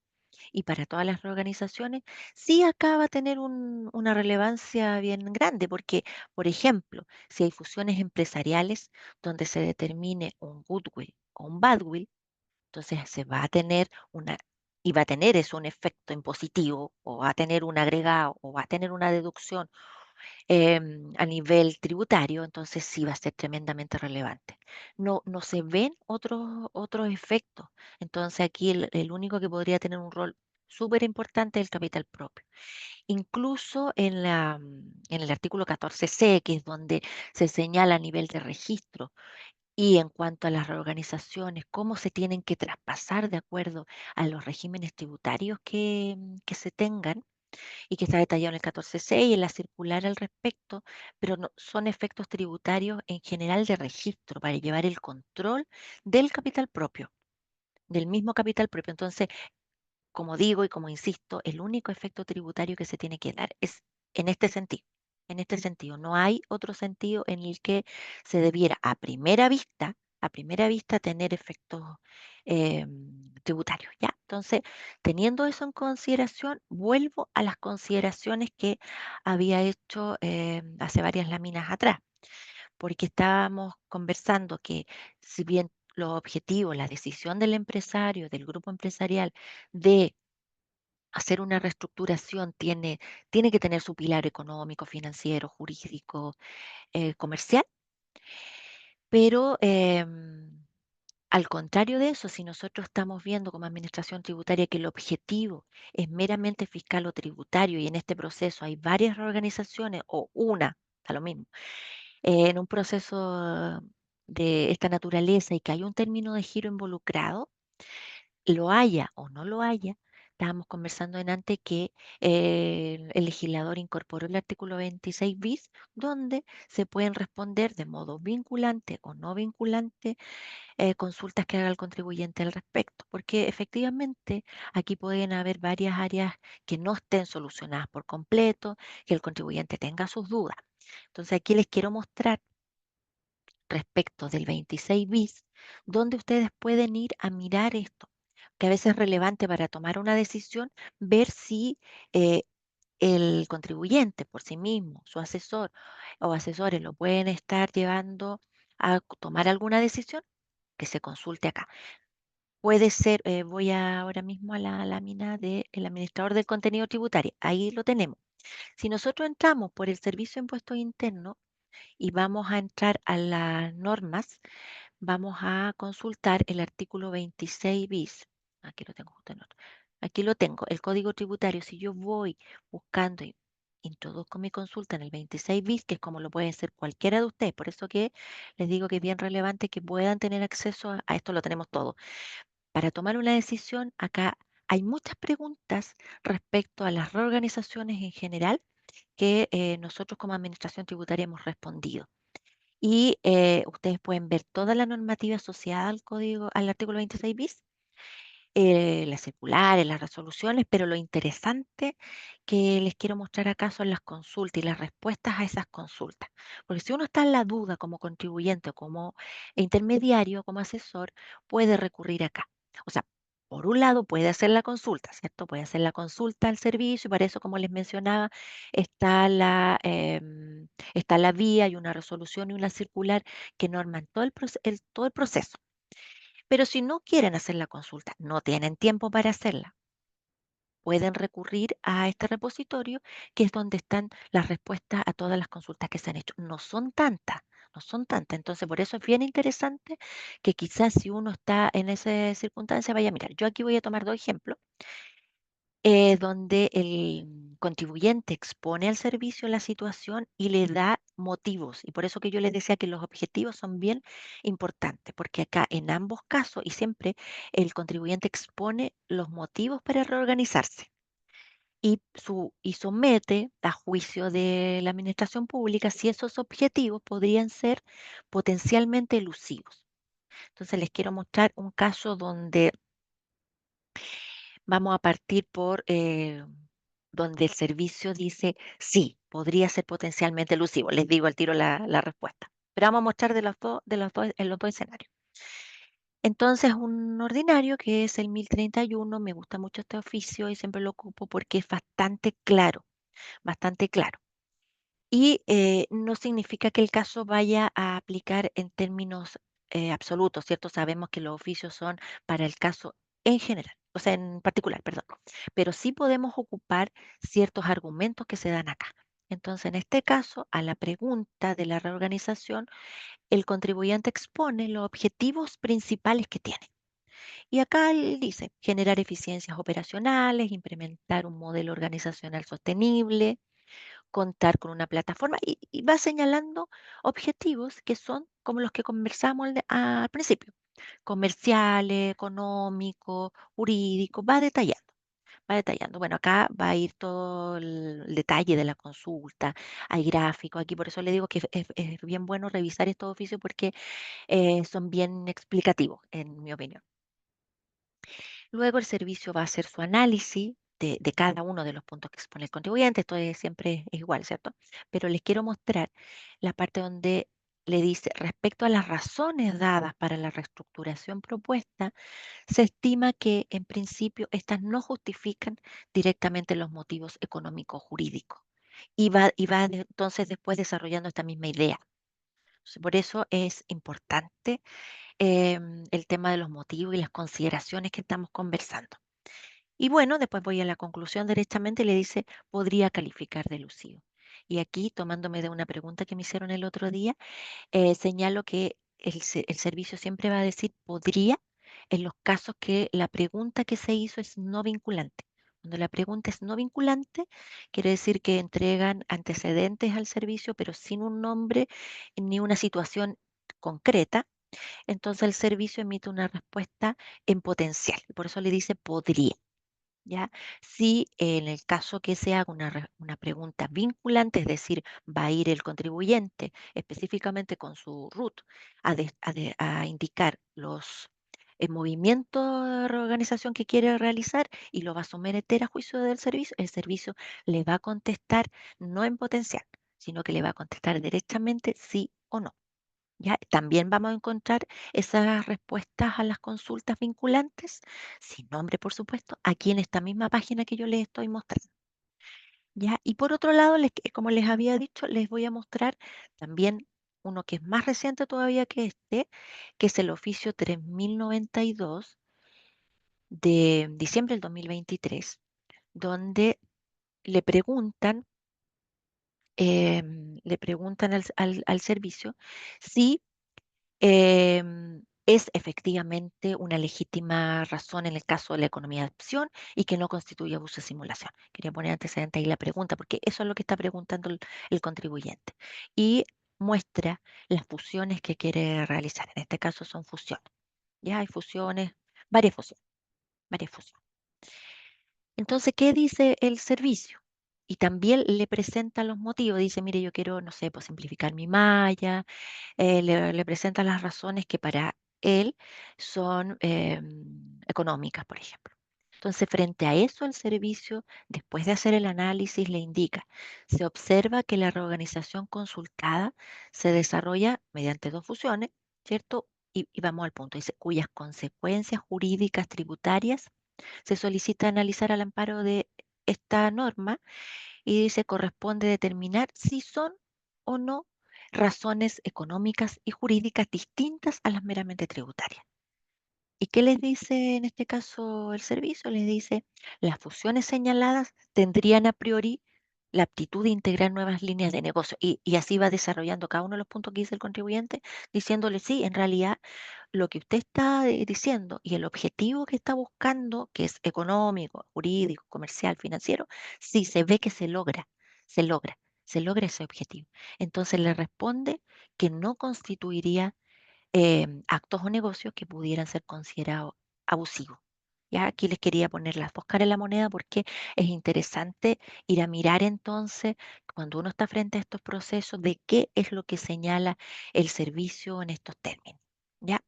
y para todas las organizaciones, sí acaba a tener una relevancia bien grande, porque, por ejemplo, si hay fusiones empresariales donde se determine un goodwill o un badwill, entonces se va a tener y va a tener eso un efecto impositivo, o va a tener un agregado, o va a tener una deducción a nivel tributario, entonces sí va a ser tremendamente relevante. No se ven otros efectos. Entonces aquí el único que podría tener un rol súper importante es el capital propio. Incluso en el artículo 14C, que es donde se señala a nivel de registro y en cuanto a las reorganizaciones, cómo se tienen que traspasar de acuerdo a los regímenes tributarios que se tengan y que está detallado en el 14.6 y en la circular al respecto, pero son efectos tributarios en general de registro para llevar el control del capital propio, del mismo capital propio. Entonces, como digo y como insisto, el único efecto tributario que se tiene que dar es en este sentido. En este sentido, no hay otro sentido en el que se debiera a primera vista tener efectos tributarios, ¿ya? Entonces, teniendo eso en consideración, vuelvo a las consideraciones que había hecho hace varias láminas atrás, porque estábamos conversando que si bien los objetivos, la decisión del empresario, del grupo empresarial, de hacer una reestructuración tiene que tener su pilar económico, financiero, jurídico, comercial, pero al contrario de eso, si nosotros estamos viendo como administración tributaria que el objetivo es meramente fiscal o tributario y en este proceso hay varias organizaciones o una, a lo mismo, en un proceso de esta naturaleza y que hay un término de giro involucrado, lo haya o no lo haya, estábamos conversando en antes que el legislador incorporó el artículo 26 bis, donde se pueden responder de modo vinculante o no vinculante consultas que haga el contribuyente al respecto, porque efectivamente aquí pueden haber varias áreas que no estén solucionadas por completo, que el contribuyente tenga sus dudas. Entonces aquí les quiero mostrar respecto del 26 bis, donde ustedes pueden ir a mirar esto, que a veces es relevante para tomar una decisión, ver si eh, el contribuyente por sí mismo, su asesor o asesores lo pueden estar llevando a tomar alguna decisión, que se consulte acá. Puede ser, ahora mismo a la lámina del administrador del contenido tributario, ahí lo tenemos. Si nosotros entramos por el Servicio de Impuestos Internos y vamos a entrar a las normas, vamos a consultar el artículo 26 bis. Aquí lo tengo justo en otro. Aquí lo tengo, el código tributario. Si yo voy buscando y introduzco mi consulta en el 26 bis, que es como lo puede ser cualquiera de ustedes, por eso que les digo que es bien relevante que puedan tener acceso a esto, lo tenemos todo. Para tomar una decisión, acá hay muchas preguntas respecto a las reorganizaciones en general que nosotros como Administración Tributaria hemos respondido. Y ustedes pueden ver toda la normativa asociada al código, al artículo 26 bis, las circulares, las resoluciones, pero lo interesante que les quiero mostrar acá son las consultas y las respuestas a esas consultas. Porque si uno está en la duda como contribuyente o como intermediario, como asesor, puede recurrir acá. O sea, por un lado puede hacer la consulta, ¿cierto? Puede hacer la consulta al servicio y para eso, como les mencionaba, está la vía y una resolución y una circular que norman todo el proceso. Pero si no quieren hacer la consulta, no tienen tiempo para hacerla, pueden recurrir a este repositorio, que es donde están las respuestas a todas las consultas que se han hecho. No son tantas, no son tantas. Entonces, por eso es bien interesante que quizás si uno está en esa circunstancia, vaya a mirar. Yo aquí voy a tomar dos ejemplos, donde contribuyente expone al servicio la situación y le da motivos. Y por eso que yo les decía que los objetivos son bien importantes, porque acá en ambos casos y siempre el contribuyente expone los motivos para reorganizarse y somete a juicio de la administración pública si esos objetivos podrían ser potencialmente elusivos. Entonces les quiero mostrar un caso donde vamos a partir por donde el servicio dice sí, podría ser potencialmente elusivo. Les digo al tiro la respuesta. Pero vamos a mostrar en los dos escenarios. Entonces, un ordinario que es el 1031, me gusta mucho este oficio y siempre lo ocupo porque es bastante claro, bastante claro. Y no significa que el caso vaya a aplicar en términos absolutos, ¿cierto? Sabemos que los oficios son para el caso en general, o sea, en particular, perdón. Pero sí podemos ocupar ciertos argumentos que se dan acá. Entonces, en este caso, a la pregunta de la reorganización, el contribuyente expone los objetivos principales que tiene. Y acá él dice, generar eficiencias operacionales, implementar un modelo organizacional sostenible, contar con una plataforma y va señalando objetivos que son como los que conversamos al principio, comerciales, económicos, jurídicos, va detallando. Va detallando. Bueno, acá va a ir todo el detalle de la consulta, hay gráficos aquí, por eso le digo que es bien bueno revisar estos oficios porque son bien explicativos, en mi opinión. Luego el servicio va a hacer su análisis de cada uno de los puntos que expone el contribuyente. Esto siempre es igual, ¿cierto? Pero les quiero mostrar la parte donde le dice, respecto a las razones dadas para la reestructuración propuesta, se estima que en principio estas no justifican directamente los motivos económicos jurídicos. Entonces después desarrollando esta misma idea. Por eso es importante el tema de los motivos y las consideraciones que estamos conversando. Y bueno, después voy a la conclusión directamente y le dice, podría calificar de elusivo. Y aquí, tomándome de una pregunta que me hicieron el otro día, señalo que el servicio siempre va a decir podría en los casos que la pregunta que se hizo es no vinculante. Cuando la pregunta es no vinculante, quiere decir que entregan antecedentes al servicio, pero sin un nombre ni una situación concreta. Entonces el servicio emite una respuesta en potencial. Por eso le dice podría. ¿Ya? Si en el caso que se haga una pregunta vinculante, es decir, va a ir el contribuyente específicamente con su RUT a indicar los movimientos de reorganización que quiere realizar y lo va a someter a juicio del servicio, el servicio le va a contestar no en potencial, sino que le va a contestar directamente sí o no. ¿Ya? También vamos a encontrar esas respuestas a las consultas vinculantes, sin nombre, por supuesto, aquí en esta misma página que yo les estoy mostrando. ¿Ya? Y por otro lado, como les había dicho, les voy a mostrar también uno que es más reciente todavía que este, que es el oficio 3092 de diciembre del 2023, donde le preguntan, le preguntan al servicio si es efectivamente una legítima razón en el caso de la economía de opción y que no constituye abuso de simulación. Quería poner antecedente ahí la pregunta, porque eso es lo que está preguntando el contribuyente. Y muestra las fusiones que quiere realizar. En este caso son fusiones. Ya hay fusiones, varias fusiones, varias fusiones. Entonces, ¿qué dice el servicio? Y también le presenta los motivos. Dice, mire, yo quiero, no sé, pues simplificar mi malla, le presenta las razones que para él son económicas, por ejemplo. Entonces, frente a eso, el servicio, después de hacer el análisis, le indica, se observa que la reorganización consultada se desarrolla mediante dos fusiones, ¿cierto? Y vamos al punto, dice, cuyas consecuencias jurídicas tributarias se solicita analizar al amparo de esta norma y dice corresponde determinar si son o no razones económicas y jurídicas distintas a las meramente tributarias. ¿Y qué les dice en este caso el servicio? Les dice, las fusiones señaladas tendrían a priori la aptitud de integrar nuevas líneas de negocio. Y así va desarrollando cada uno de los puntos que dice el contribuyente, diciéndole, sí, en realidad lo que usted está diciendo y el objetivo que está buscando, que es económico, jurídico, comercial, financiero, sí se ve que se logra, se logra ese objetivo. Entonces le responde que no constituiría actos o negocios que pudieran ser considerados abusivos. Ya aquí les quería poner las dos caras de la moneda porque es interesante ir a mirar entonces, cuando uno está frente a estos procesos, de qué es lo que señala el servicio en estos términos. Ya,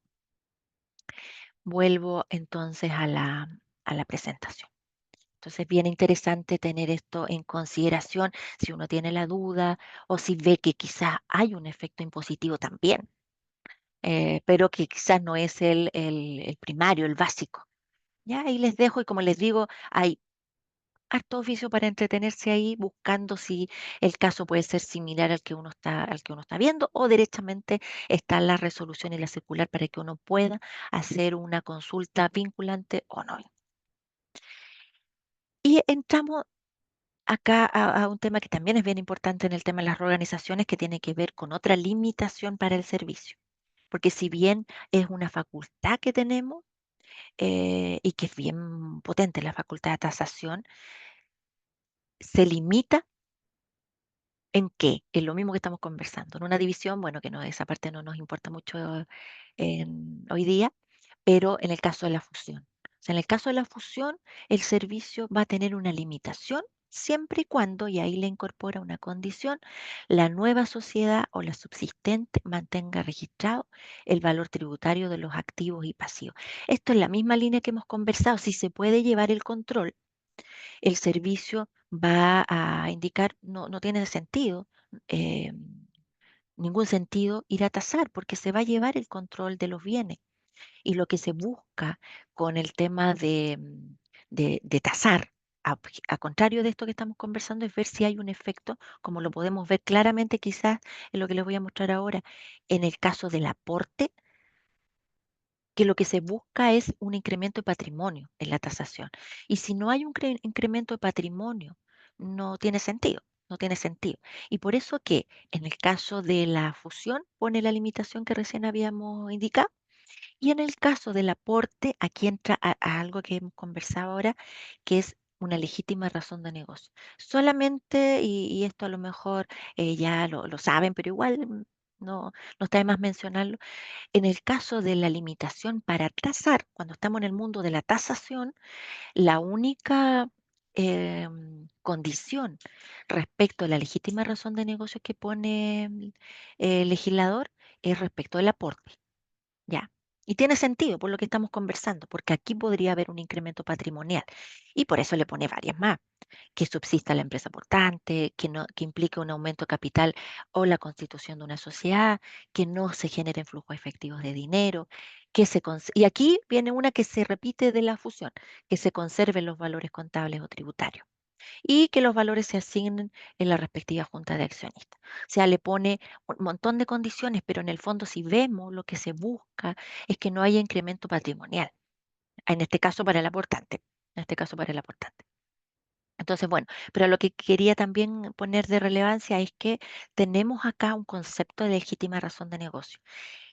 vuelvo entonces a la presentación. Entonces, bien interesante tener esto en consideración si uno tiene la duda o si ve que quizás hay un efecto impositivo también, pero que quizás no es el primario, el básico. Ya ahí les dejo y como les digo, hay harto oficio para entretenerse ahí buscando si el caso puede ser similar al que uno está viendo o derechamente está la resolución y la circular para que uno pueda hacer una consulta vinculante o no. Y entramos acá a un tema que también es bien importante en el tema de las organizaciones, que tiene que ver con otra limitación para el servicio. Porque si bien es una facultad que tenemos, y que es bien potente la facultad de tasación, se limita en qué, en lo mismo que estamos conversando, en una división, bueno, que no, esa parte no nos importa mucho hoy día, pero en el caso de la fusión. O sea, en el caso de la fusión, el servicio va a tener una limitación siempre y cuando, y ahí le incorpora una condición, la nueva sociedad o la subsistente mantenga registrado el valor tributario de los activos y pasivos. Esto es la misma línea que hemos conversado. Si se puede llevar el control, el servicio va a indicar, no, no tiene sentido, eh, ningún sentido ir a tasar, porque se va a llevar el control de los bienes. Y lo que se busca con el tema de tasar, a contrario de esto que estamos conversando, es ver si hay un efecto, como lo podemos ver claramente quizás en lo que les voy a mostrar ahora, en el caso del aporte, que lo que se busca es un incremento de patrimonio en la tasación. Y si no hay un incremento de patrimonio, no tiene sentido, no tiene sentido. Y por eso que en el caso de la fusión pone la limitación que recién habíamos indicado. Y en el caso del aporte, aquí entra a algo que hemos conversado ahora, que es una legítima razón de negocio. Solamente, y esto a lo mejor ya lo saben, pero igual no, no está de más mencionarlo, en el caso de la limitación para tasar, cuando estamos en el mundo de la tasación, la única condición respecto a la legítima razón de negocio que pone el legislador es respecto del aporte. Ya. Y tiene sentido por lo que estamos conversando, porque aquí podría haber un incremento patrimonial. Y por eso le pone varias más: que subsista la empresa portante, que, no, que implique un aumento de capital o la constitución de una sociedad, que no se generen flujos efectivos de dinero, y aquí viene una que se repite de la fusión, que se conserven los valores contables o tributarios y que los valores se asignen en la respectiva junta de accionistas. O sea, le pone un montón de condiciones, pero en el fondo si vemos lo que se busca es que no haya incremento patrimonial, en este caso para el aportante, en este caso para el aportante. Entonces, bueno, pero lo que quería también poner de relevancia es que tenemos acá un concepto de legítima razón de negocio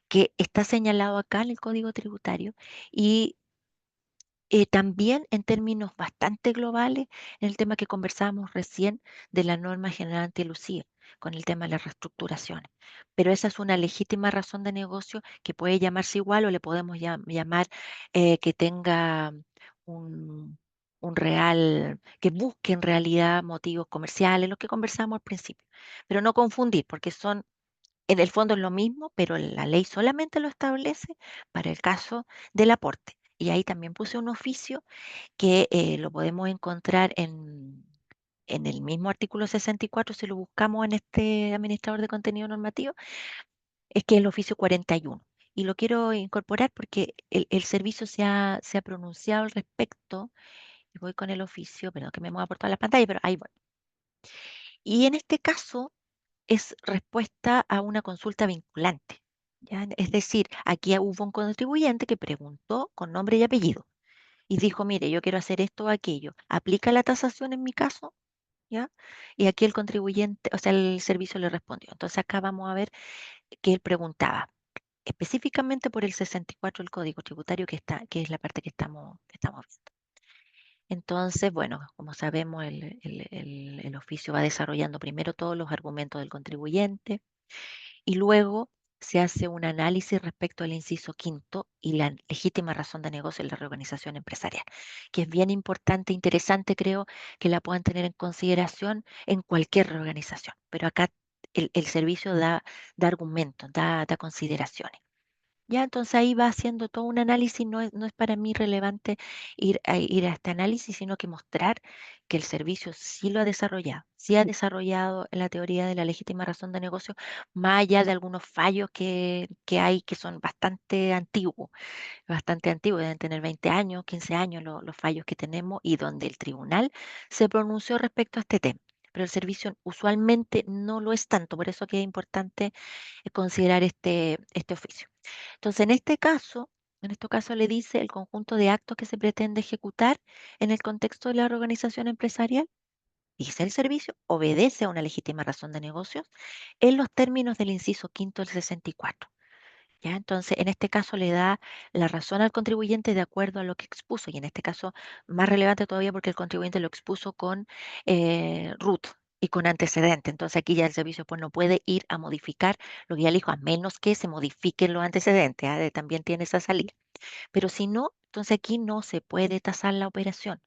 que está señalado acá en el Código Tributario y también en términos bastante globales, en el tema que conversábamos recién de la norma general antielusiva, con el tema de las reestructuraciones. Pero esa es una legítima razón de negocio que puede llamarse igual o le podemos llamar que tenga un, un real, que busque en realidad motivos comerciales, lo que conversamos al principio. Pero no confundir, porque son en el fondo es lo mismo, pero la ley solamente lo establece para el caso del aporte. Y ahí también puse un oficio que lo podemos encontrar en el mismo artículo 64, si lo buscamos en este administrador de contenido normativo, es que es el oficio 41. Y lo quiero incorporar porque el servicio se ha pronunciado al respecto. Y voy con el oficio, perdón que me mueva por toda la pantalla, pero ahí voy. Y en este caso, es respuesta a una consulta vinculante. ¿Ya? Es decir, aquí hubo un contribuyente que preguntó con nombre y apellido y dijo, mire, yo quiero hacer esto o aquello. ¿Aplica la tasación en mi caso? ¿ya? Y aquí el contribuyente, o sea, el servicio le respondió. Entonces acá vamos a ver que él preguntaba específicamente por el 64 del Código Tributario que está, que es la parte que estamos viendo. Entonces, bueno, como sabemos, el oficio va desarrollando primero todos los argumentos del contribuyente y luego se hace un análisis respecto al inciso quinto y la legítima razón de negocio en la reorganización empresarial, que es bien importante, interesante, creo, que la puedan tener en consideración en cualquier reorganización. Pero acá el servicio da argumentos, da consideraciones. Ya, entonces ahí va haciendo todo un análisis, no es para mí relevante ir a este análisis, sino que mostrar que el servicio sí lo ha desarrollado, sí ha desarrollado la teoría de la legítima razón de negocio, más allá de algunos fallos que hay que son bastante antiguos, deben tener 20 años, 15 años los fallos que tenemos y donde el tribunal se pronunció respecto a este tema. Pero el servicio usualmente no lo es tanto, por eso que es importante considerar este oficio. Entonces, en este caso le dice el conjunto de actos que se pretende ejecutar en el contexto de la reorganización empresarial, dice el servicio, obedece a una legítima razón de negocios en los términos del inciso quinto del 64. ¿Ya? Entonces, en este caso le da la razón al contribuyente de acuerdo a lo que expuso, y en este caso más relevante todavía porque el contribuyente lo expuso con RUT y con antecedente. Entonces, aquí ya el servicio pues, no puede ir a modificar lo que ya le dijo, a menos que se modifiquen los antecedentes. ¿Ah? También tiene esa salida. Pero si no, entonces aquí no se puede tasar la operación.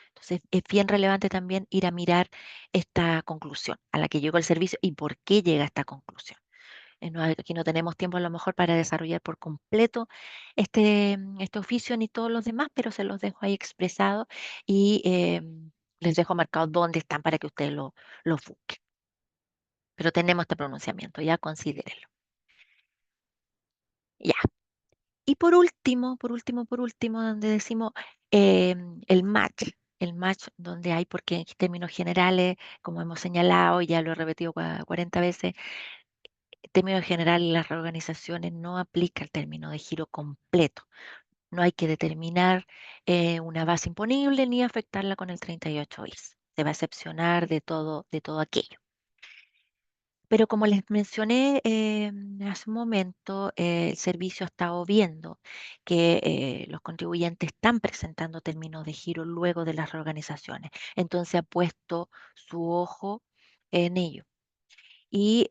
Entonces, es bien relevante también ir a mirar esta conclusión a la que llegó el servicio y por qué llega a esta conclusión. Aquí no tenemos tiempo a lo mejor para desarrollar por completo este oficio ni todos los demás, pero se los dejo ahí expresados y les dejo marcados dónde están para que ustedes lo busquen. Pero tenemos este pronunciamiento, ya considérenlo. Ya. Y por último, donde decimos el match donde hay, porque en términos generales, como hemos señalado, y ya lo he repetido 40 veces, en términos generales, las reorganizaciones no aplica el término de giro completo. No hay que determinar una base imponible ni afectarla con el 38 bis. Se va a excepcionar de todo aquello. Pero como les mencioné hace un momento, el servicio ha estado viendo que los contribuyentes están presentando términos de giro luego de las reorganizaciones. Entonces ha puesto su ojo en ello. Y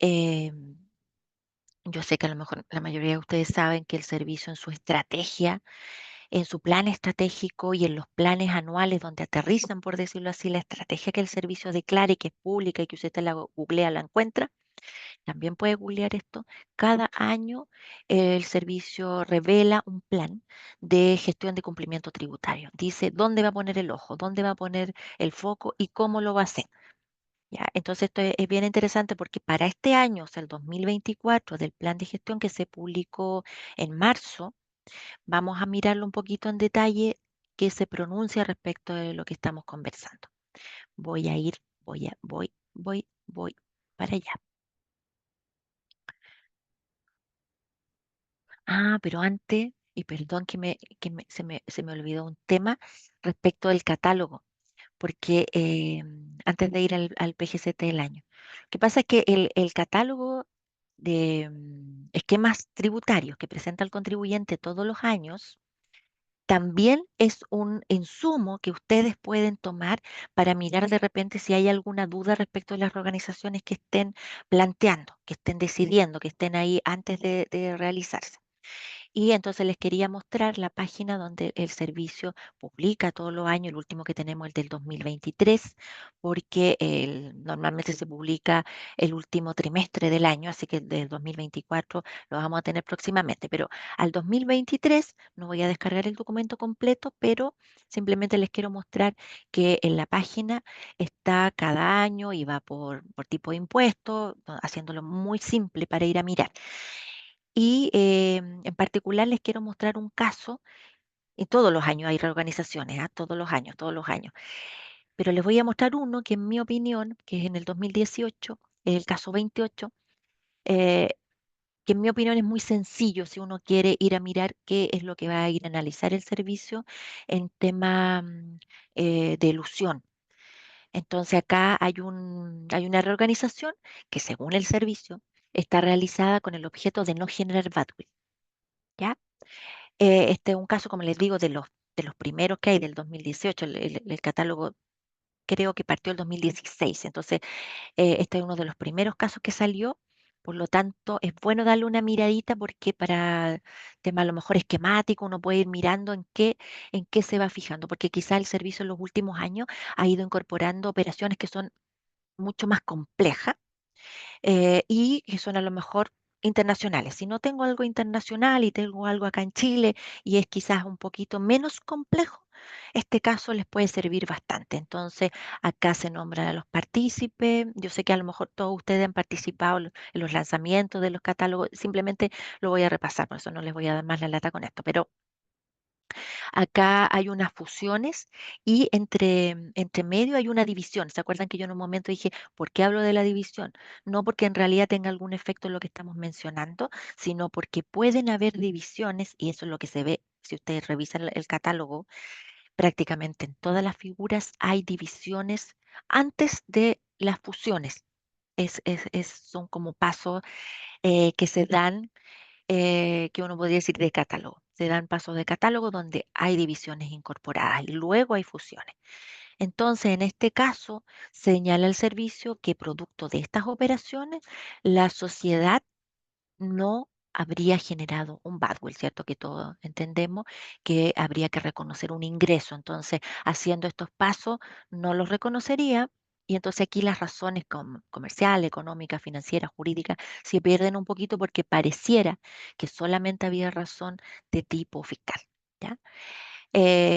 yo sé que a lo mejor la mayoría de ustedes saben que el servicio en su plan estratégico y en los planes anuales donde aterrizan, por decirlo así, la estrategia que el servicio declare que es pública y que usted la googlea, la encuentra, también puede googlear esto. Cada año el servicio revela un plan de gestión de cumplimiento tributario. Dice dónde va a poner el ojo, dónde va a poner el foco y cómo lo va a hacer. ¿Ya? Entonces esto es bien interesante porque para este año, o sea, el 2024, del plan de gestión que se publicó en marzo, vamos a mirarlo un poquito en detalle que se pronuncia respecto de lo que estamos conversando. Voy a ir, voy para allá. Pero antes, y perdón que se me olvidó un tema respecto del catálogo, porque antes de ir al PGCT del año. Lo que pasa es que el catálogo de esquemas tributarios que presenta el contribuyente todos los años también es un insumo que ustedes pueden tomar para mirar de repente si hay alguna duda respecto de las organizaciones que estén planteando, que estén decidiendo, que estén ahí antes de realizarse. Y entonces les quería mostrar la página donde el servicio publica todos los años, el último que tenemos es el del 2023, porque normalmente se publica el último trimestre del año, así que del 2024 lo vamos a tener próximamente. Pero al 2023 no voy a descargar el documento completo, pero simplemente les quiero mostrar que en la página está cada año y va por tipo de impuesto, haciéndolo muy simple para ir a mirar. Y en particular les quiero mostrar un caso, y todos los años hay reorganizaciones, todos los años, pero les voy a mostrar uno que en mi opinión, que es en el 2018, es el caso 28, eh, que en mi opinión es muy sencillo si uno quiere ir a mirar qué es lo que va a ir a analizar el servicio en tema de elusión. Entonces acá hay una reorganización que según el servicio está realizada con el objeto de no generar badwill, ¿ya? Este es un caso, como les digo, de los primeros que hay del 2018. El catálogo creo que partió el 2016. Entonces, este es uno de los primeros casos que salió. Por lo tanto, es bueno darle una miradita porque para temas a lo mejor esquemático uno puede ir mirando en qué se va fijando, porque quizá el servicio en los últimos años ha ido incorporando operaciones que son mucho más complejas y que son a lo mejor internacionales. Si no tengo algo internacional y tengo algo acá en Chile y es quizás un poquito menos complejo, este caso les puede servir bastante. Entonces, acá se nombran a los partícipes. Yo sé que a lo mejor todos ustedes han participado en los lanzamientos de los catálogos. Simplemente lo voy a repasar, por eso no les voy a dar más la lata con esto. Pero acá hay unas fusiones y entre medio hay una división. ¿Se acuerdan que yo en un momento dije, ¿por qué hablo de la división? No porque en realidad tenga algún efecto en lo que estamos mencionando, sino porque pueden haber divisiones, y eso es lo que se ve si ustedes revisan el catálogo, prácticamente en todas las figuras hay divisiones antes de las fusiones. Son como pasos que se dan que uno podría decir de catálogo. Se dan pasos de catálogo donde hay divisiones incorporadas y luego hay fusiones. Entonces, en este caso, señala el servicio que producto de estas operaciones, la sociedad no habría generado un badwill, ¿cierto? Que todos entendemos que habría que reconocer un ingreso. Entonces, haciendo estos pasos, no los reconocería. Y entonces aquí las razones comerciales, económicas, financieras, jurídicas, se pierden un poquito porque pareciera que solamente había razón de tipo fiscal. ¿Ya?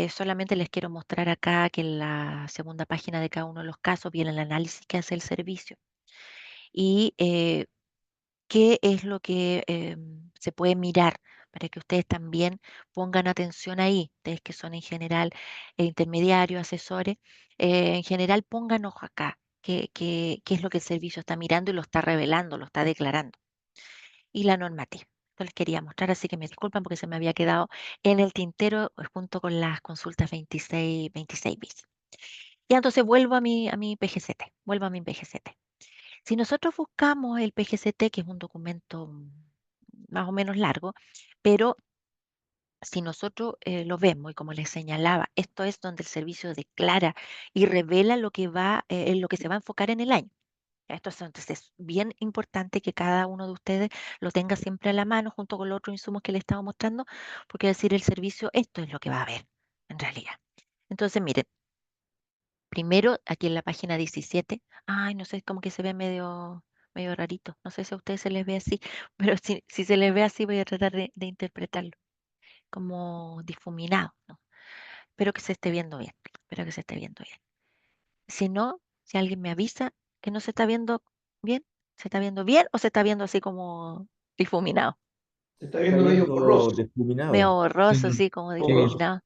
Solamente les quiero mostrar acá que en la segunda página de cada uno de los casos viene el análisis que hace el servicio. Y qué es lo que se puede mirar para que ustedes también pongan atención ahí, ustedes que son en general intermediarios, asesores, en general pongan ojo acá, qué es lo que el servicio está mirando y lo está revelando, lo está declarando. Y la normativa. Esto les quería mostrar, así que me disculpan porque se me había quedado en el tintero junto con las consultas 26 bis. Y entonces vuelvo a mi PGCT, vuelvo a mi PGCT. Si nosotros buscamos el PGCT, que es un documento más o menos largo, pero si nosotros lo vemos y como les señalaba, esto es donde el servicio declara y revela lo que va, en lo que se va a enfocar en el año. Entonces es bien importante que cada uno de ustedes lo tenga siempre a la mano junto con los otros insumos que les estaba mostrando, porque decir el servicio, esto es lo que va a ver en realidad. Entonces, miren, primero, aquí en la página 17, ay, no sé, como que se ve medio rarito. No sé si a ustedes se les ve así, pero si se les ve así, voy a tratar de interpretarlo como difuminado, ¿no? Espero que se esté viendo bien, espero que se esté viendo bien. Si no, si alguien me avisa que no se está viendo bien, ¿se está viendo bien o se está viendo así como difuminado? Se está Se está viendo medio viendo borroso, Medio difuminado. borroso, Sí, sí, como sí, borroso. difuminado.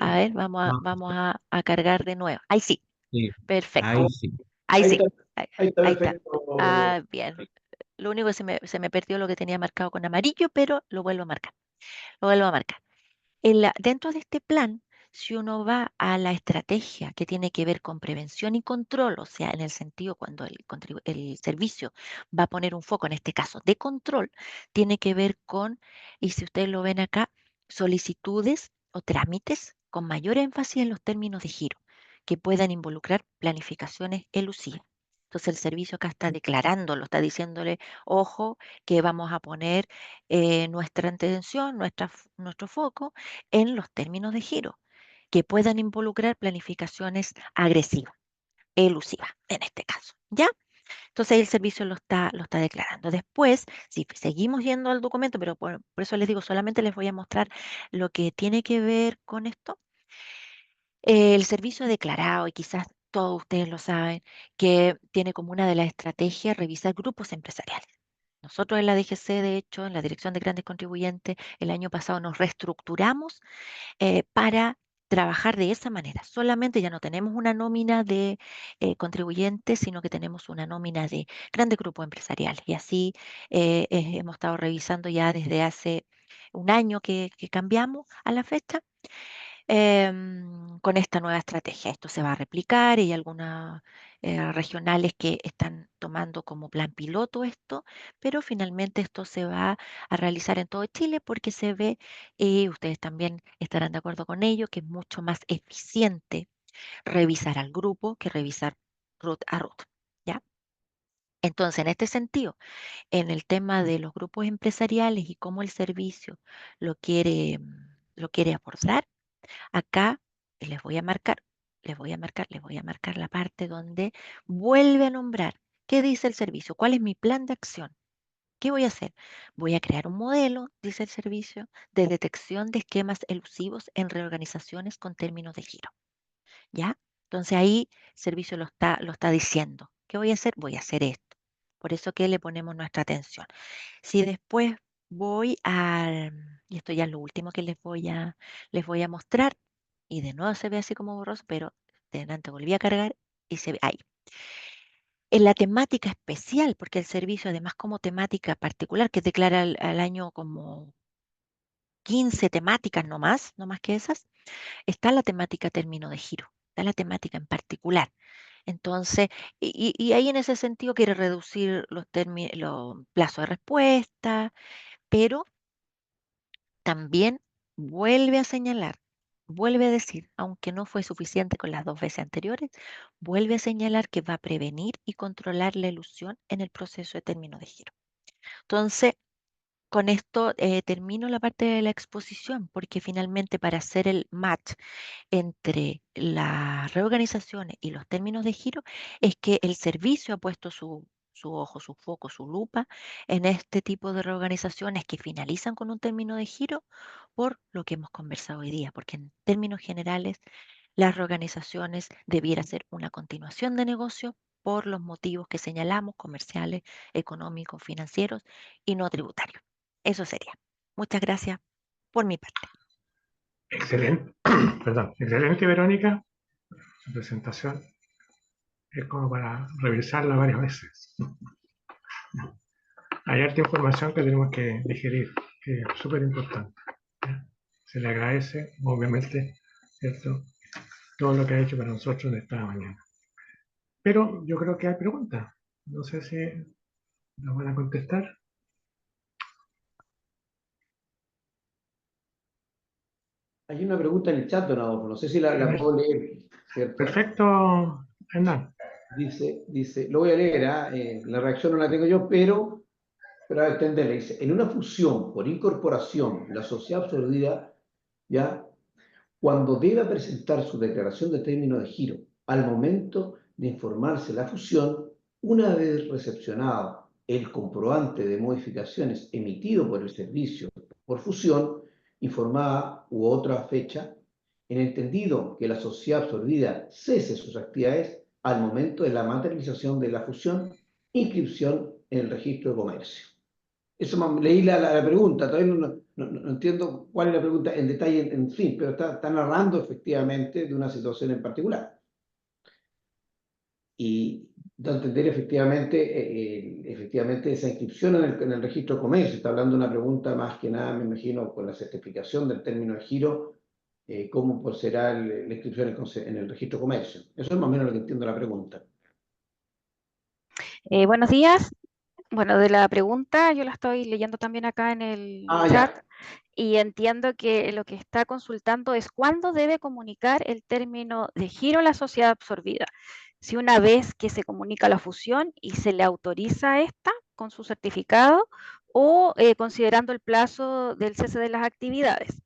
A ver, no, vamos a cargar de nuevo. Ahí sí, sí, perfecto. ahí sí. Ahí Ahí sí, está, ahí, ahí está ahí está. perfecto. Ah, bien. Lo único que se me perdió lo que tenía marcado con amarillo, pero lo vuelvo a marcar. Lo vuelvo a marcar. Dentro de este plan, si uno va a la estrategia que tiene que ver con prevención y control, o sea, en el sentido cuando el servicio va a poner un foco, en este caso de control, tiene que ver con, y si ustedes lo ven acá, solicitudes o trámites con mayor énfasis en los términos de giro, que puedan involucrar planificaciones elusivas. Entonces el servicio acá está declarándolo, está diciéndole, ojo, que vamos a poner nuestra atención, nuestro foco en los términos de giro, que puedan involucrar planificaciones agresivas, elusivas en este caso. ¿Ya? Entonces el servicio lo está declarando. Después, si seguimos yendo al documento, pero por eso les digo, solamente les voy a mostrar lo que tiene que ver con esto. El servicio ha declarado, y quizás todos ustedes lo saben, que tiene como una de las estrategias revisar grupos empresariales. Nosotros en la DGC, de hecho, en la Dirección de Grandes Contribuyentes, el año pasado nos reestructuramos para trabajar de esa manera. Solamente ya no tenemos una nómina de contribuyentes, sino que tenemos una nómina de grandes grupos empresariales. Y así hemos estado revisando ya desde hace un año que cambiamos a la fecha con esta nueva estrategia. Esto se va a replicar y hay algunas regionales que están tomando como plan piloto esto, pero finalmente esto se va a realizar en todo Chile porque se ve, y ustedes también estarán de acuerdo con ello, que es mucho más eficiente revisar al grupo que revisar root a root. ¿Ya? Entonces, en este sentido, en el tema de los grupos empresariales y cómo el servicio lo quiere abordar, acá les voy a marcar, les voy a marcar la parte donde vuelve a nombrar qué dice el servicio, cuál es mi plan de acción. ¿Qué voy a hacer? Voy a crear un modelo, dice el servicio, de detección de esquemas elusivos en reorganizaciones con términos de giro. ¿Ya? Entonces ahí el servicio lo está diciendo. ¿Qué voy a hacer? Voy a hacer esto. Por eso que le ponemos nuestra atención. Si después voy y esto ya es lo último que les voy a mostrar, y de nuevo se ve así como borroso, pero de delante volví a cargar y se ve ahí. En la temática especial, porque el servicio además como temática particular, que declara al año como 15 temáticas no más que esas, está la temática término de giro, está la temática en particular. Entonces, y ahí en ese sentido quiere reducir los plazos de respuesta, pero también vuelve a señalar, vuelve a decir, aunque no fue suficiente con las dos veces anteriores, vuelve a señalar que va a prevenir y controlar la ilusión en el proceso de término de giro. Entonces, con esto termino la parte de la exposición, porque finalmente para hacer el match entre las reorganizaciones y los términos de giro es que el servicio ha puesto su ojo, su foco, su lupa en este tipo de reorganizaciones que finalizan con un término de giro por lo que hemos conversado hoy día, porque en términos generales las reorganizaciones debiera ser una continuación de negocio por los motivos que señalamos, comerciales, económicos, financieros y no tributarios. Eso sería. Muchas gracias por mi parte. Excelente, perdón, excelente, Verónica. Su presentación es como para revisarla varias veces. Hay harta información que tenemos que digerir, que es súper importante. ¿Ya? Se le agradece, obviamente, ¿cierto? Todo lo que ha hecho para nosotros de esta mañana. Pero yo creo que hay preguntas. No sé si las van a contestar. Hay una pregunta en el chat, don Adolfo, no sé si la puedo leer, ¿cierto? Perfecto, Hernán. Dice, lo voy a leer, la reacción no la tengo yo, pero a entenderla. Dice, en una fusión por incorporación, la sociedad absorbida, ¿ya? Cuando deba presentar su declaración de término de giro, al momento de informarse la fusión, una vez recepcionado el comprobante de modificaciones emitido por el servicio por fusión, informada u otra fecha, en entendido que la sociedad absorbida cese sus actividades al momento de la materialización de la fusión, inscripción en el registro de comercio. Eso leí la pregunta, todavía no entiendo cuál es la pregunta en detalle, en fin, pero está narrando efectivamente de una situación en particular. Y da a entender efectivamente esa inscripción en el registro de comercio. Está hablando de una pregunta más que nada, me imagino, con la certificación del término de giro, cómo pues, será la inscripción en el registro de comercio. Eso es más o menos lo que entiendo la pregunta. Buenos días. Bueno, de la pregunta yo la estoy leyendo también acá en el chat Ya. y entiendo que lo que está consultando es cuándo debe comunicar el término de giro a la sociedad absorbida. Si una vez que se comunica la fusión y se le autoriza a esta con su certificado o considerando el plazo del cese de las actividades.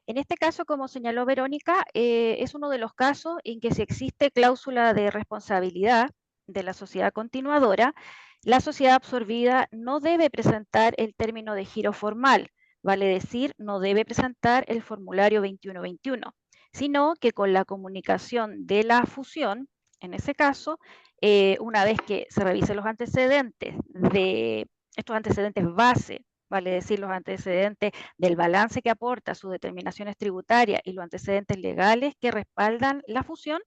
En este caso, como señaló Verónica, es uno de los casos en que si existe cláusula de responsabilidad de la sociedad continuadora, la sociedad absorbida no debe presentar el término de giro formal, vale decir, no debe presentar el formulario 2121, sino que con la comunicación de la fusión, en ese caso, una vez que se revisen los antecedentes de estos antecedentes base, vale decir, los antecedentes del balance que aporta sus determinaciones tributarias y los antecedentes legales que respaldan la fusión,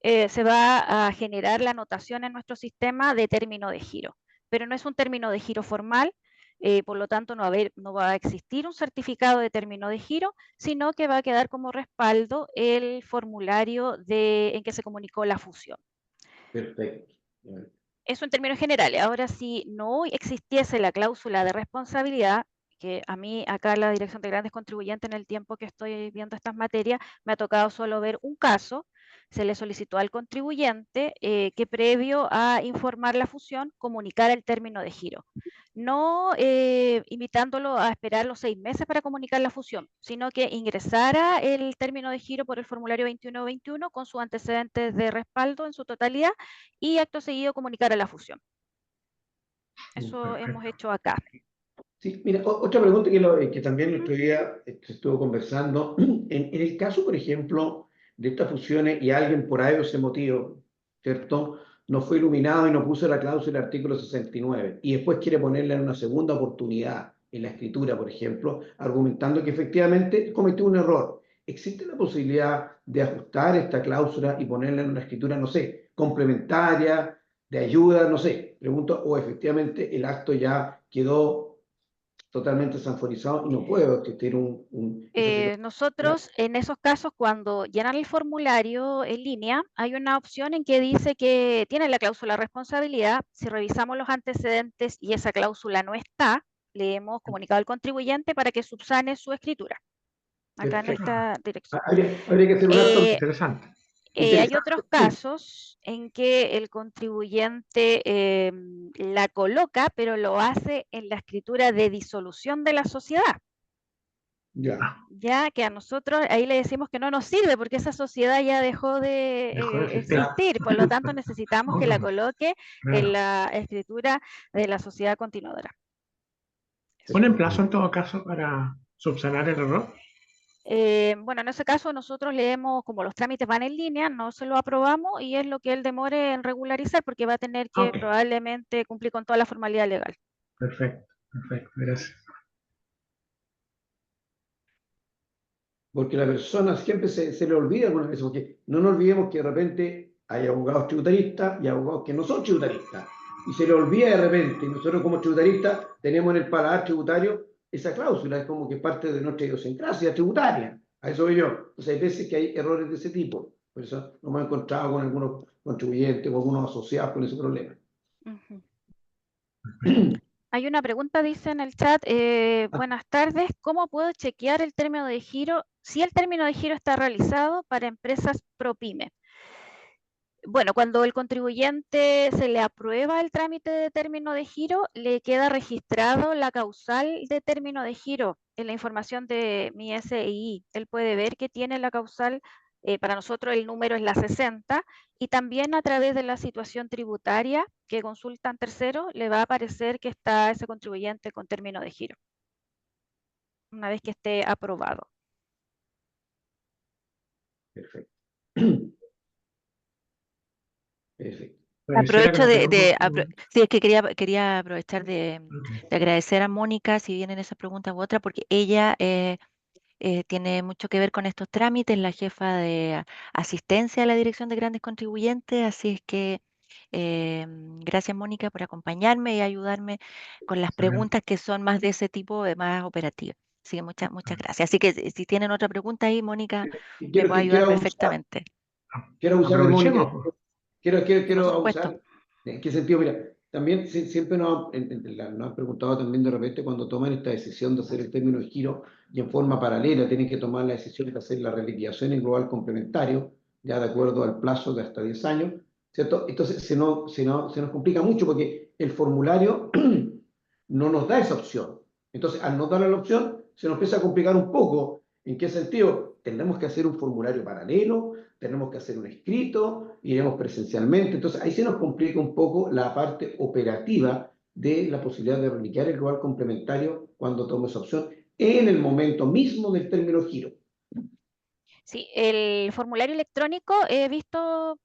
se va a generar la anotación en nuestro sistema de término de giro. Pero no es un término de giro formal, por lo tanto no va a existir un certificado de término de giro, sino que va a quedar como respaldo el formulario en que se comunicó la fusión. Perfecto. Eso en términos generales. Ahora, si no existiese la cláusula de responsabilidad, que a mí acá en la Dirección de Grandes Contribuyentes, en el tiempo que estoy viendo estas materias, me ha tocado solo ver un caso. Se le solicitó al contribuyente que previo a informar la fusión comunicara el término de giro. No invitándolo a esperar los 6 meses para comunicar la fusión, sino que ingresara el término de giro por el formulario 2121 con sus antecedentes de respaldo en su totalidad y acto seguido comunicara la fusión. Eso hemos hecho acá. Sí, mira, otra pregunta que también el otro día se estuvo conversando. En el caso, por ejemplo, de estas fusiones y alguien por ahí o ese motivo, ¿cierto? No fue iluminado y no puso la cláusula del artículo 69 y después quiere ponerle una segunda oportunidad en la escritura, por ejemplo, argumentando que efectivamente cometió un error. ¿Existe la posibilidad de ajustar esta cláusula y ponerla en una escritura, no sé, complementaria, de ayuda, no sé? Pregunto, o efectivamente el acto ya quedó totalmente sanforizado y no puede existir Nosotros en esos casos, cuando llenan el formulario en línea, hay una opción en que dice que tiene la cláusula de responsabilidad. Si revisamos los antecedentes y esa cláusula no está, le hemos comunicado al contribuyente para que subsane su escritura. Acá en esta dirección. Habría que hacer un acto Interesante. Hay otros casos en que el contribuyente la coloca, pero lo hace en la escritura de disolución de la sociedad. Ya que a nosotros ahí le decimos que no nos sirve porque esa sociedad ya dejó de existir, por lo tanto necesitamos que la coloque en la escritura de la sociedad continuadora. ¿Ponen plazo en todo caso para subsanar el error? Bueno, en ese caso nosotros leemos, como los trámites van en línea, no se lo aprobamos y es lo que él demore en regularizar porque va a tener que probablemente cumplir con toda la formalidad legal. Perfecto, gracias. Porque la persona siempre se le olvida algunas veces, porque no nos olvidemos que de repente hay abogados tributaristas y abogados que no son tributaristas. Y se le olvida de repente, y nosotros como tributaristas tenemos en el paladar tributario esa cláusula, es como que parte de nuestra idiosincrasia tributaria. A eso voy yo. Entonces hay veces que hay errores de ese tipo. Por eso nos hemos encontrado con algunos contribuyentes o algunos asociados con ese problema. Hay una pregunta, dice en el chat, buenas tardes, ¿cómo puedo chequear el término de giro, si el término de giro está realizado para empresas ProPyme? Bueno, cuando el contribuyente se le aprueba el trámite de término de giro, le queda registrado la causal de término de giro en la información de mi SII. Él puede ver que tiene la causal, para nosotros el número es la 60, y también a través de la situación tributaria que consultan terceros, le va a aparecer que está ese contribuyente con término de giro, una vez que esté aprobado. Perfecto. Perfecto. Aprovecho sí, es que quería aprovechar de agradecer a Mónica, si vienen esas preguntas u otras, porque ella tiene mucho que ver con estos trámites, la jefa de asistencia a la Dirección de Grandes Contribuyentes, así es que gracias Mónica por acompañarme y ayudarme con las preguntas que son más de ese tipo, más operativas. Así que muchas gracias. Así que si tienen otra pregunta ahí, Mónica, me puede ayudar perfectamente. Quiero abusar de Mónica. Quiero Por supuesto. abusar. ¿En qué sentido? Mira, también siempre nos han preguntado también de repente cuando toman esta decisión de hacer el término de giro y en forma paralela tienen que tomar la decisión de hacer la reliquidación en global complementario, ya de acuerdo al plazo de hasta 10 años, ¿cierto? Entonces se nos complica mucho porque el formulario no nos da esa opción. Entonces, al no darle la opción, se nos empieza a complicar un poco. ¿En qué sentido? Tendremos que hacer un formulario paralelo, tenemos que hacer un escrito, iremos presencialmente. Entonces, ahí se nos complica un poco la parte operativa de la posibilidad de reliquear el global complementario cuando tomo esa opción en el momento mismo del término giro. Sí, el formulario electrónico he visto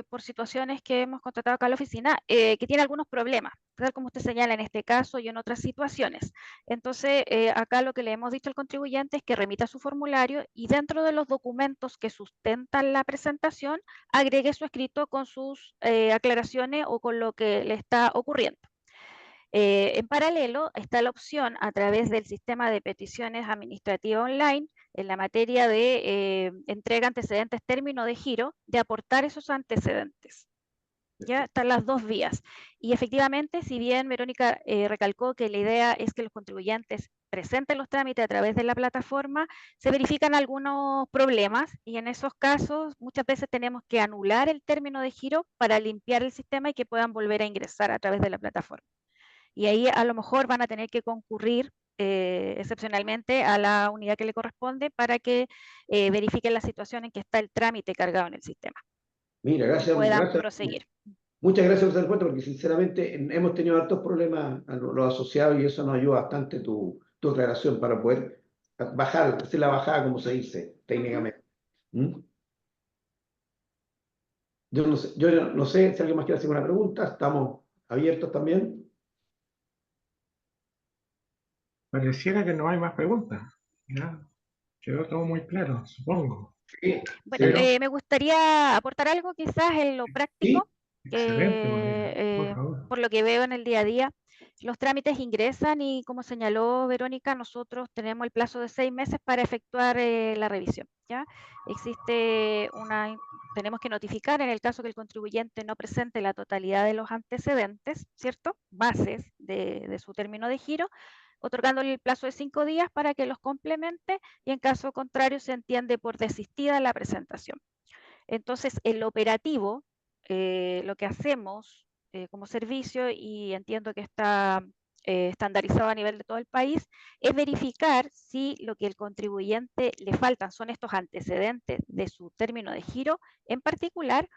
por situaciones que hemos contratado acá en la oficina que tiene algunos problemas, tal como usted señala en este caso y en otras situaciones. Entonces, acá lo que le hemos dicho al contribuyente es que remita su formulario y dentro de los documentos que sustentan la presentación, agregue su escrito con sus aclaraciones o con lo que le está ocurriendo. En paralelo está la opción a través del sistema de peticiones administrativas online en la materia de entrega antecedentes término de giro, de aportar esos antecedentes. Ya están las dos vías. Y efectivamente, si bien Verónica recalcó que la idea es que los contribuyentes presenten los trámites a través de la plataforma, se verifican algunos problemas y en esos casos muchas veces tenemos que anular el término de giro para limpiar el sistema y que puedan volver a ingresar a través de la plataforma. Y ahí a lo mejor van a tener que concurrir excepcionalmente a la unidad que le corresponde para que verifiquen la situación en que está el trámite cargado en el sistema Mira, y gracias, puedan gracias. proseguir. Muchas gracias por el encuentro, porque sinceramente hemos tenido hartos problemas a los asociados y eso nos ayuda bastante tu aclaración para poder bajar, hacer la bajada, como se dice técnicamente. ¿Mm? Yo no sé si alguien más quiere hacer una pregunta, estamos abiertos también. Pareciera que no hay más preguntas. ¿Ya? Quedó todo muy claro, supongo. Sí, Bueno, sí, me gustaría aportar algo quizás en lo sí, práctico, Excelente, Marina. Por que favor. por lo que veo en el día a día, los trámites ingresan y como señaló Verónica, nosotros tenemos el plazo de 6 meses para efectuar la revisión, ¿ya? Tenemos que notificar en el caso que el contribuyente no presente la totalidad de los antecedentes, ¿cierto? Bases de su término de giro, otorgándole el plazo de 5 días para que los complemente y en caso contrario se entiende por desistida la presentación. Entonces, el operativo, lo que hacemos como servicio, y entiendo que está estandarizado a nivel de todo el país, es verificar si lo que el contribuyente le faltan son estos antecedentes de su término de giro en particular,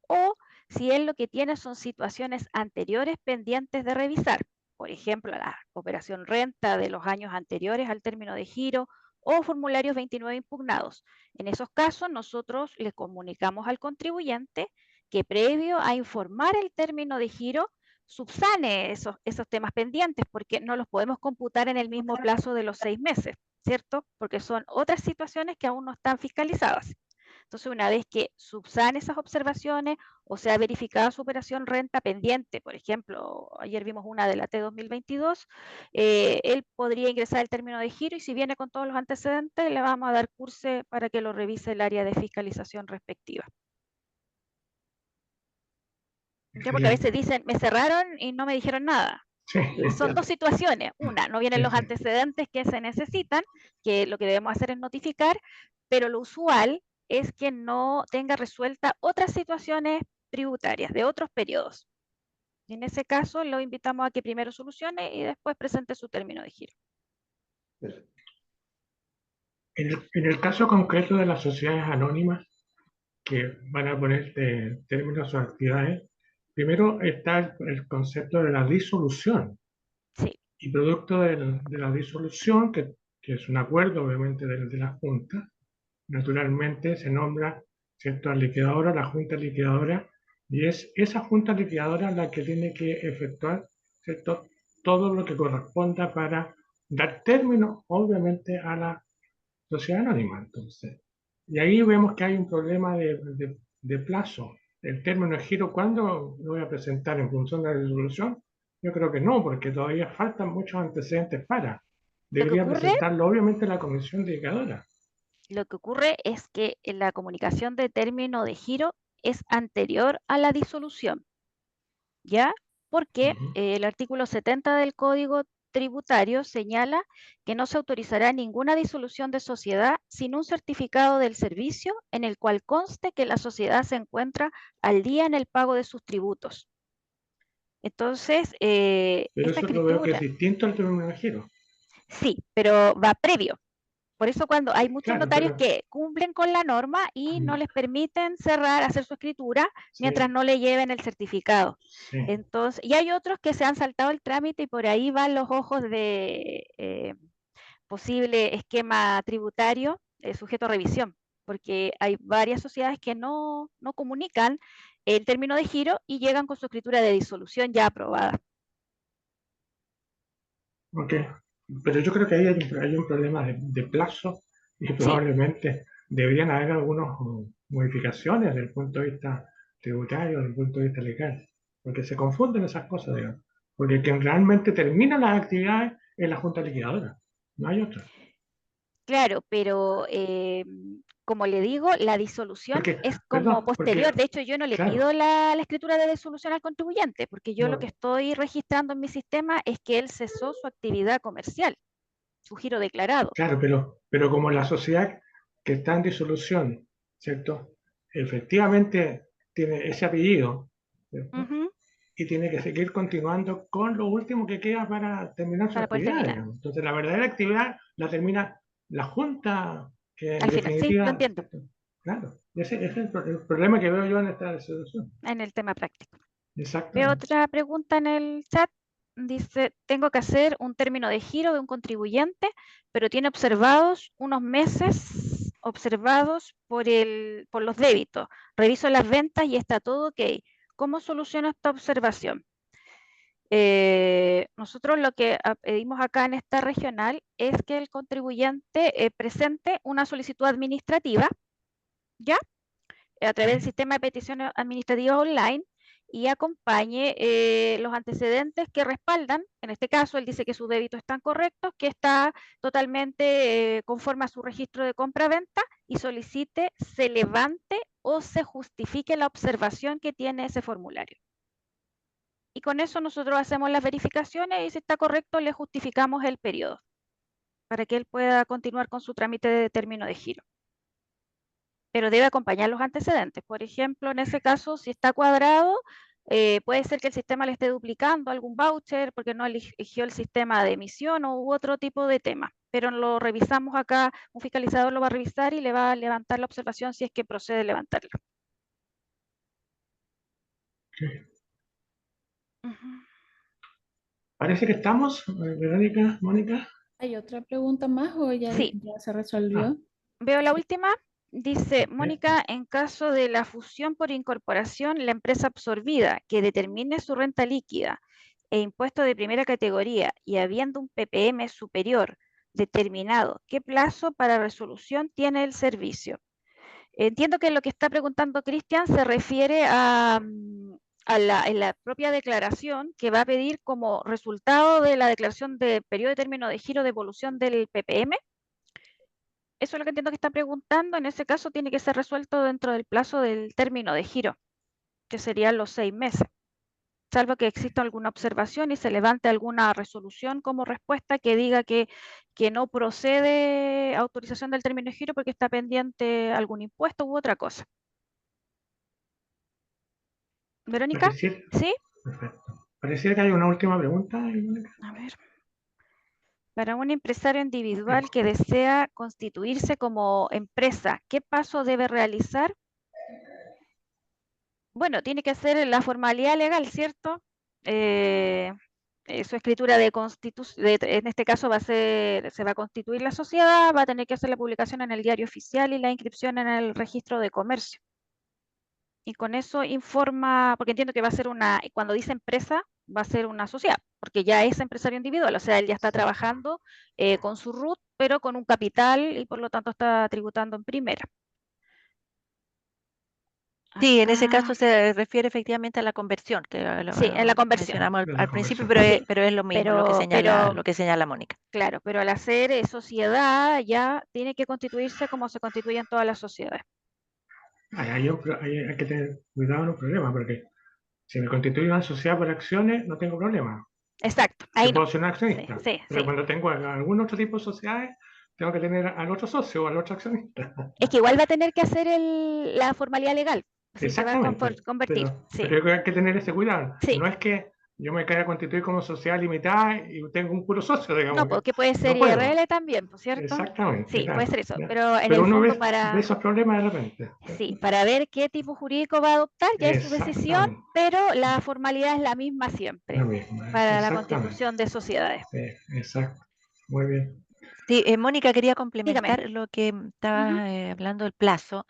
o si él lo que tiene son situaciones anteriores pendientes de revisar. Por ejemplo, la operación renta de los años anteriores al término de giro o formularios 29 impugnados. En esos casos, nosotros le comunicamos al contribuyente que previo a informar el término de giro, subsane esos temas pendientes, porque no los podemos computar en el mismo plazo de los 6 meses, ¿cierto? Porque son otras situaciones que aún no están fiscalizadas. Entonces, una vez que subsane esas observaciones o sea verificada su operación renta pendiente, por ejemplo, ayer vimos una de la T 2022, él podría ingresar el término de giro y si viene con todos los antecedentes, le vamos a dar curso para que lo revise el área de fiscalización respectiva. Ya, porque a veces dicen, me cerraron y no me dijeron nada. Sí, Y son dos situaciones. Una, no vienen los antecedentes que se necesitan, que lo que debemos hacer es notificar, pero lo usual es que no tenga resuelta otras situaciones tributarias de otros periodos. Y en ese caso, lo invitamos a que primero solucione y después presente su término de giro. En el caso concreto de las sociedades anónimas que van a poner término a sus actividades, primero está el concepto de la disolución. Sí. Y producto de la disolución, que es un acuerdo obviamente de la Junta, naturalmente se nombra, ¿cierto?, al liquidador, la Junta Liquidadora, y es esa Junta Liquidadora la que tiene que efectuar, ¿cierto?, todo lo que corresponda para dar término, obviamente, a la sociedad anónima. Entonces, y ahí vemos que hay un problema de plazo. El término de giro, ¿cuándo lo voy a presentar en función de la resolución? Yo creo que no, porque todavía faltan muchos antecedentes para. Lo que Debería ocurre, presentarlo, obviamente, la comisión dedicadora. es que la comunicación de término de giro es anterior a la disolución, ¿ya? Porque el artículo 70 del Código Tributario señala que no se autorizará ninguna disolución de sociedad sin un certificado del servicio en el cual conste que la sociedad se encuentra al día en el pago de sus tributos. Entonces, Pero esta eso lo veo que es escritura, distinto al término de giro. sí, pero va previo. Por eso cuando hay muchos Claro, notarios pero que cumplen con la norma y no les permiten cerrar, hacer su escritura, mientras sí, no le lleven el certificado. sí. Entonces, y hay otros que se han saltado el trámite y por ahí van los ojos de posible esquema tributario sujeto a revisión, porque hay varias sociedades que no comunican el término de giro y llegan con su escritura de disolución ya aprobada. Ok. Pero yo creo que ahí hay un problema de plazo y Sí, probablemente deberían haber algunas modificaciones desde el punto de vista tributario, desde el punto de vista legal, porque se confunden esas cosas, digamos. porque quien realmente termina las actividades es la Junta Liquidadora, no hay otra. Claro, pero como le digo, la disolución Porque, es como perdón, posterior. porque, De hecho, yo no le claro, pido la escritura de disolución al contribuyente, porque yo lo que no, estoy registrando en mi sistema es que él cesó su actividad comercial, su giro declarado. claro, pero como la sociedad que está en disolución, ¿cierto? Efectivamente tiene ese apellido, ¿cierto? Ujú, Y tiene que seguir continuando con lo último que queda para terminar su para poder actividad, terminar. digamos. Entonces, la verdadera actividad la termina la Junta, que en Al final, sí, lo definitiva, entiendo, ¿cierto? Claro, ese es el problema que veo yo en esta resolución. en el tema práctico. Veo Exactamente. otra pregunta en el chat. Dice, tengo que hacer un término de giro de un contribuyente, pero tiene observados unos meses observados por los débitos. Reviso las ventas y está todo ok. ¿Cómo soluciono esta observación? Nosotros lo que pedimos acá en esta regional es que el contribuyente presente una solicitud administrativa, ¿ya? A través del sistema de peticiones administrativas online y acompañe los antecedentes que respaldan, en este caso él dice que sus débitos están correctos, que está totalmente conforme a su registro de compra-venta y solicite se levante o se justifique la observación que tiene ese formulario. Y con eso nosotros hacemos las verificaciones y si está correcto le justificamos el periodo para que él pueda continuar con su trámite de término de giro. Pero debe acompañar los antecedentes. Por ejemplo, en ese caso, si está cuadrado, puede ser que el sistema le esté duplicando algún voucher porque no eligió el sistema de emisión u otro tipo de tema. Pero lo revisamos acá, un fiscalizador lo va a revisar y le va a levantar la observación si es que procede levantarlo. Sí. Ujú. Parece que estamos, Verónica, Mónica. ¿Hay otra pregunta más o ya, Sí, ya se resolvió? veo la Sí. última. Dice, Mónica, en caso de la fusión por incorporación, la empresa absorbida que determine su renta líquida e impuesto de primera categoría y habiendo un ppm superior determinado, ¿qué plazo para resolución tiene el servicio? Entiendo que lo que está preguntando Cristian se refiere en la propia declaración que va a pedir como resultado de la declaración de periodo de término de giro de evolución del ppm. Eso es lo que entiendo que está preguntando. En ese caso tiene que ser resuelto dentro del plazo del término de giro, que serían los 6 meses, salvo que exista alguna observación y se levante alguna resolución como respuesta que diga que no procede autorización del término de giro porque está pendiente algún impuesto u otra cosa. Verónica, Pareciera, ¿sí? perfecto. Pareciera que hay una última pregunta, Mónica. A ver. Para un empresario individual que desea constituirse como empresa, ¿qué paso debe realizar? Bueno, tiene que hacer la formalidad legal, ¿cierto? Su escritura de constitución, en este caso se va a constituir la sociedad, va a tener que hacer la publicación en el diario oficial y la inscripción en el registro de comercio. Y con eso informa, porque entiendo que va a ser cuando dice empresa, va a ser una sociedad, porque ya es empresario individual, o sea, él ya está trabajando con su RUT, pero con un capital y por lo tanto está tributando en primera. Sí, en ese Acá, caso se refiere efectivamente a la conversión, que sí, en la conversión. mencionamos De la al principio, conversión. pero es lo mismo lo que señala Mónica. Claro, pero al hacer sociedad ya tiene que constituirse como se constituyen todas las sociedades. Hay que tener cuidado en un problema, porque si me constituyo una sociedad por acciones, no tengo problema. Exacto, Yo ahí no. puedo ser un Sí, accionista, sí, pero sí. cuando tengo algún otro tipo de sociedades, tengo que tener al otro socio o al otro accionista. Es que igual va a tener que hacer la formalidad legal, si se va a Exactamente, convertir. Sí, pero yo creo que hay que tener ese cuidado. sí. No es que yo me caiga a constituir como sociedad limitada y tengo un puro socio, digamos. No, porque puede ser No puedo. IRL también, ¿por cierto? Exactamente, Sí, puede claro. ser eso. Ya. Pero en Pero el uno fondo ve esos problemas de repente. sí, para ver qué tipo jurídico va a adoptar, ya es su decisión, Exactamente, pero la formalidad es la misma siempre lo mismo. para la Exactamente. constitución de sociedades. Sí, exacto. Muy bien. Sí, Mónica, quería Dígame. complementar lo que estabas hablando del plazo.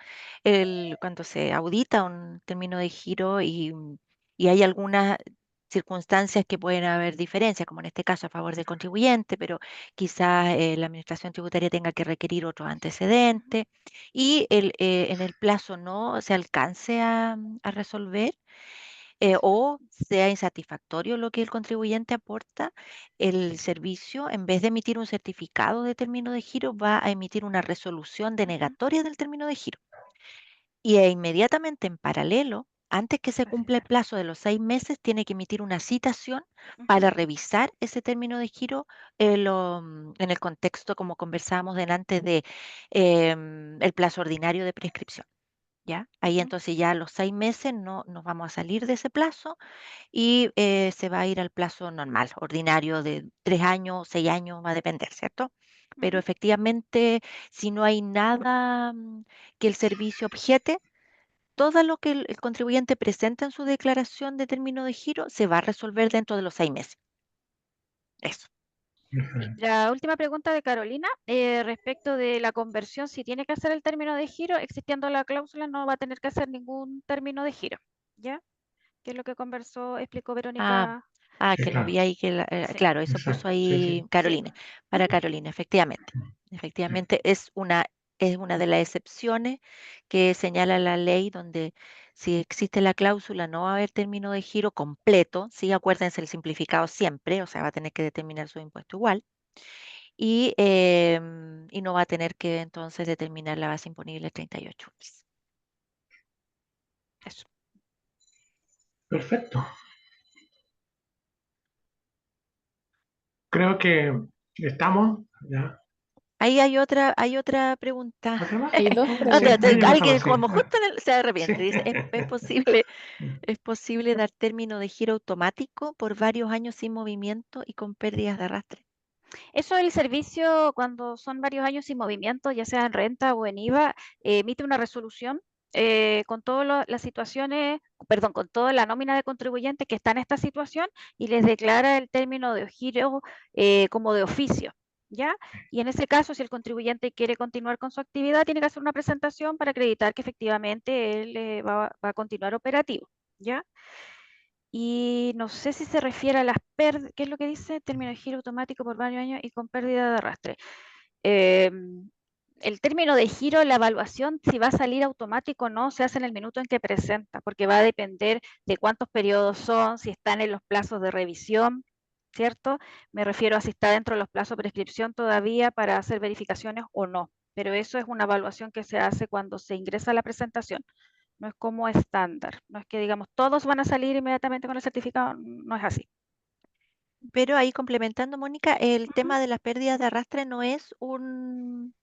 Cuando se audita un término de giro y hay algunas circunstancias que pueden haber diferencias, como en este caso a favor del contribuyente, pero quizás la administración tributaria tenga que requerir otros antecedentes y en el plazo no se alcance a resolver. o sea insatisfactorio lo que el contribuyente aporta, el servicio, en vez de emitir un certificado de término de giro, va a emitir una resolución denegatoria del término de giro. Y inmediatamente en paralelo, antes que se cumpla el plazo de los 6 meses, tiene que emitir una citación para revisar ese término de giro en el contexto, como conversábamos delante, de el plazo ordinario de prescripción. ¿Ya? Ahí entonces ya a los 6 meses no nos vamos a salir de ese plazo y se va a ir al plazo normal, ordinario de 3 años, 6 años, va a depender, ¿cierto? Pero efectivamente, si no hay nada que el servicio objete, todo lo que el contribuyente presenta en su declaración de término de giro se va a resolver dentro de los 6 meses. Eso. La última pregunta de Carolina, respecto de la conversión, si tiene que hacer el término de giro, existiendo la cláusula, no va a tener que hacer ningún término de giro, ¿ya? Que es lo que explicó Ah, Verónica. Sí, que no claro. vi ahí que, Sí. claro, eso puso Exacto. Sí, ahí sí. Carolina, para Carolina, efectivamente. Efectivamente, es una de las excepciones que señala la ley, donde si existe la cláusula no va a haber término de giro completo, sí, acuérdense el simplificado siempre, o sea, va a tener que determinar su impuesto igual, y no va a tener que entonces determinar la base imponible 38 UF. Eso. Perfecto. Creo que estamos ya. Ahí hay otra pregunta. ¿Otra más? Hay dos Sí, preguntas. ahí Alguien empezamos, sí. como justo se Sí. arrepiente, dice, ¿es posible dar término de giro automático por varios años sin movimiento y con pérdidas de arrastre? Eso el servicio, cuando son varios años sin movimiento, ya sea en renta o en IVA, emite una resolución con todas las situaciones, perdón, con toda la nómina de contribuyentes que está en esta situación y les declara el término de giro como de oficio, ¿ya? Y en ese caso, si el contribuyente quiere continuar con su actividad, tiene que hacer una presentación para acreditar que efectivamente él va a continuar operativo, ¿ya? Y no sé si se refiere a las pérdidas, ¿qué es lo que dice? Término de giro automático por varios años y con pérdida de arrastre. El término de giro, la evaluación, si va a salir automático o no, se hace en el minuto en que presenta, porque va a depender de cuántos periodos son, si están en los plazos de revisión, ¿cierto? Me refiero a si está dentro de los plazos de prescripción todavía para hacer verificaciones o no. Pero eso es una evaluación que se hace cuando se ingresa a la presentación. No es como estándar. No es que digamos todos van a salir inmediatamente con el certificado. No es así. Pero ahí complementando, Mónica, el Ujú. tema de las pérdidas de arrastre no es un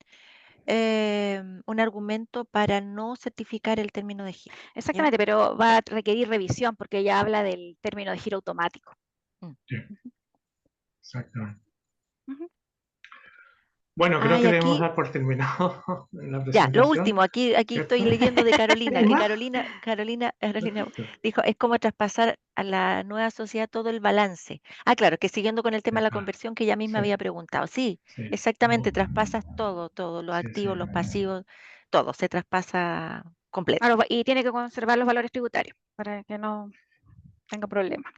argumento para no certificar el término de giro. ¿Ya? Exactamente, pero va a requerir revisión porque ella habla del término de giro automático. Sí, Ujú, exactamente. ujú. Bueno, creo Y que debemos aquí, dar por terminado la ya, lo presentación, último, aquí ¿cierto? estoy leyendo de Carolina, ¿Hay que más? Carolina Perfecto. dijo, es como traspasar a la nueva sociedad todo el balance. Ah, claro, que siguiendo con el tema de la Ah, conversión que ella misma sí, había preguntado. Sí, sí. exactamente, traspasas todo, los Sí, sí. activos, los pasivos, todo, se traspasa completo. Claro, y tiene que conservar los valores tributarios para que no tenga problemas.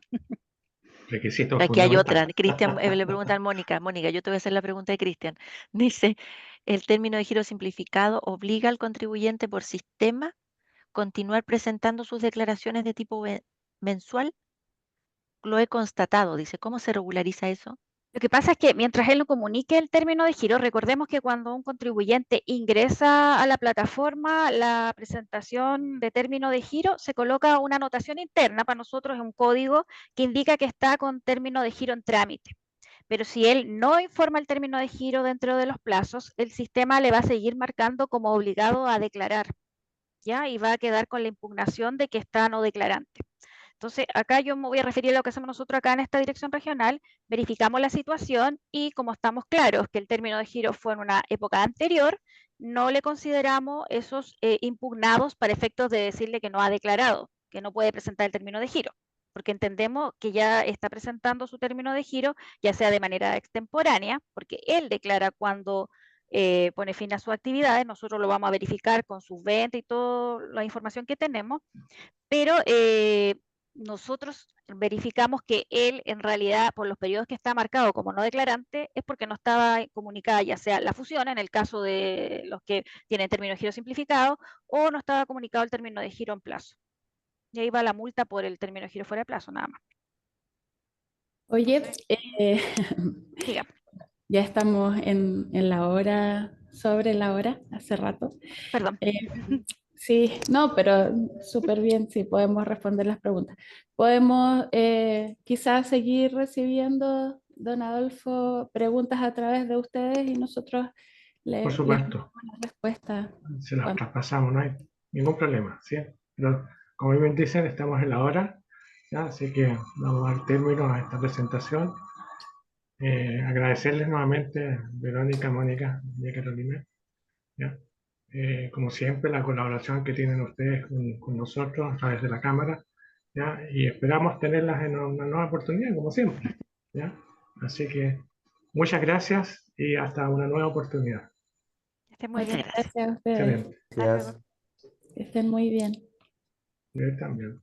Requisito Aquí hay otra, fundamental. Cristian le pregunta a Mónica, yo te voy a hacer la pregunta de Cristian. Dice, ¿el término de giro simplificado obliga al contribuyente por sistema continuar presentando sus declaraciones de tipo mensual? Lo he constatado, dice, ¿cómo se regulariza eso? Lo que pasa es que mientras él no comunique el término de giro, recordemos que cuando un contribuyente ingresa a la plataforma, la presentación de término de giro se coloca una anotación interna para nosotros, es un código que indica que está con término de giro en trámite. Pero si él no informa el término de giro dentro de los plazos, el sistema le va a seguir marcando como obligado a declarar, ¿ya? Y va a quedar con la impugnación de que está no declarante. Entonces, acá yo me voy a referir a lo que hacemos nosotros acá en esta dirección regional, verificamos la situación y como estamos claros que el término de giro fue en una época anterior, no le consideramos esos impugnados para efectos de decirle que no ha declarado, que no puede presentar el término de giro, porque entendemos que ya está presentando su término de giro, ya sea de manera extemporánea, porque él declara cuando pone fin a sus actividades, nosotros lo vamos a verificar con sus ventas y toda la información que tenemos, pero nosotros verificamos que él en realidad por los periodos que está marcado como no declarante es porque no estaba comunicada ya sea la fusión en el caso de los que tienen término de giro simplificado o no estaba comunicado el término de giro en plazo. Y ahí va la multa por el término de giro fuera de plazo, nada más. Oye, Diga, ya estamos en la hora, sobre la hora, hace rato. perdón. Sí, no, pero súper bien, sí, podemos responder las preguntas. Podemos quizás seguir recibiendo, don Adolfo, preguntas a través de ustedes y nosotros Por les supuesto, damos la respuesta. se las cuando- traspasamos, no hay ningún problema, ¿sí? Pero como bien dicen, estamos en la hora, ¿ya? Así que vamos al término a esta presentación. Agradecerles nuevamente, Verónica, Mónica y Carolina, ¿ya? Como siempre, la colaboración que tienen ustedes con nosotros a través de la cámara, ¿ya? Y esperamos tenerlas en una nueva oportunidad, como siempre, ¿ya? Así que muchas gracias y hasta una nueva oportunidad. Estén muy Muchas bien. gracias. Gracias a ustedes, Excelente. Hasta luego. que estén muy bien. Yo también.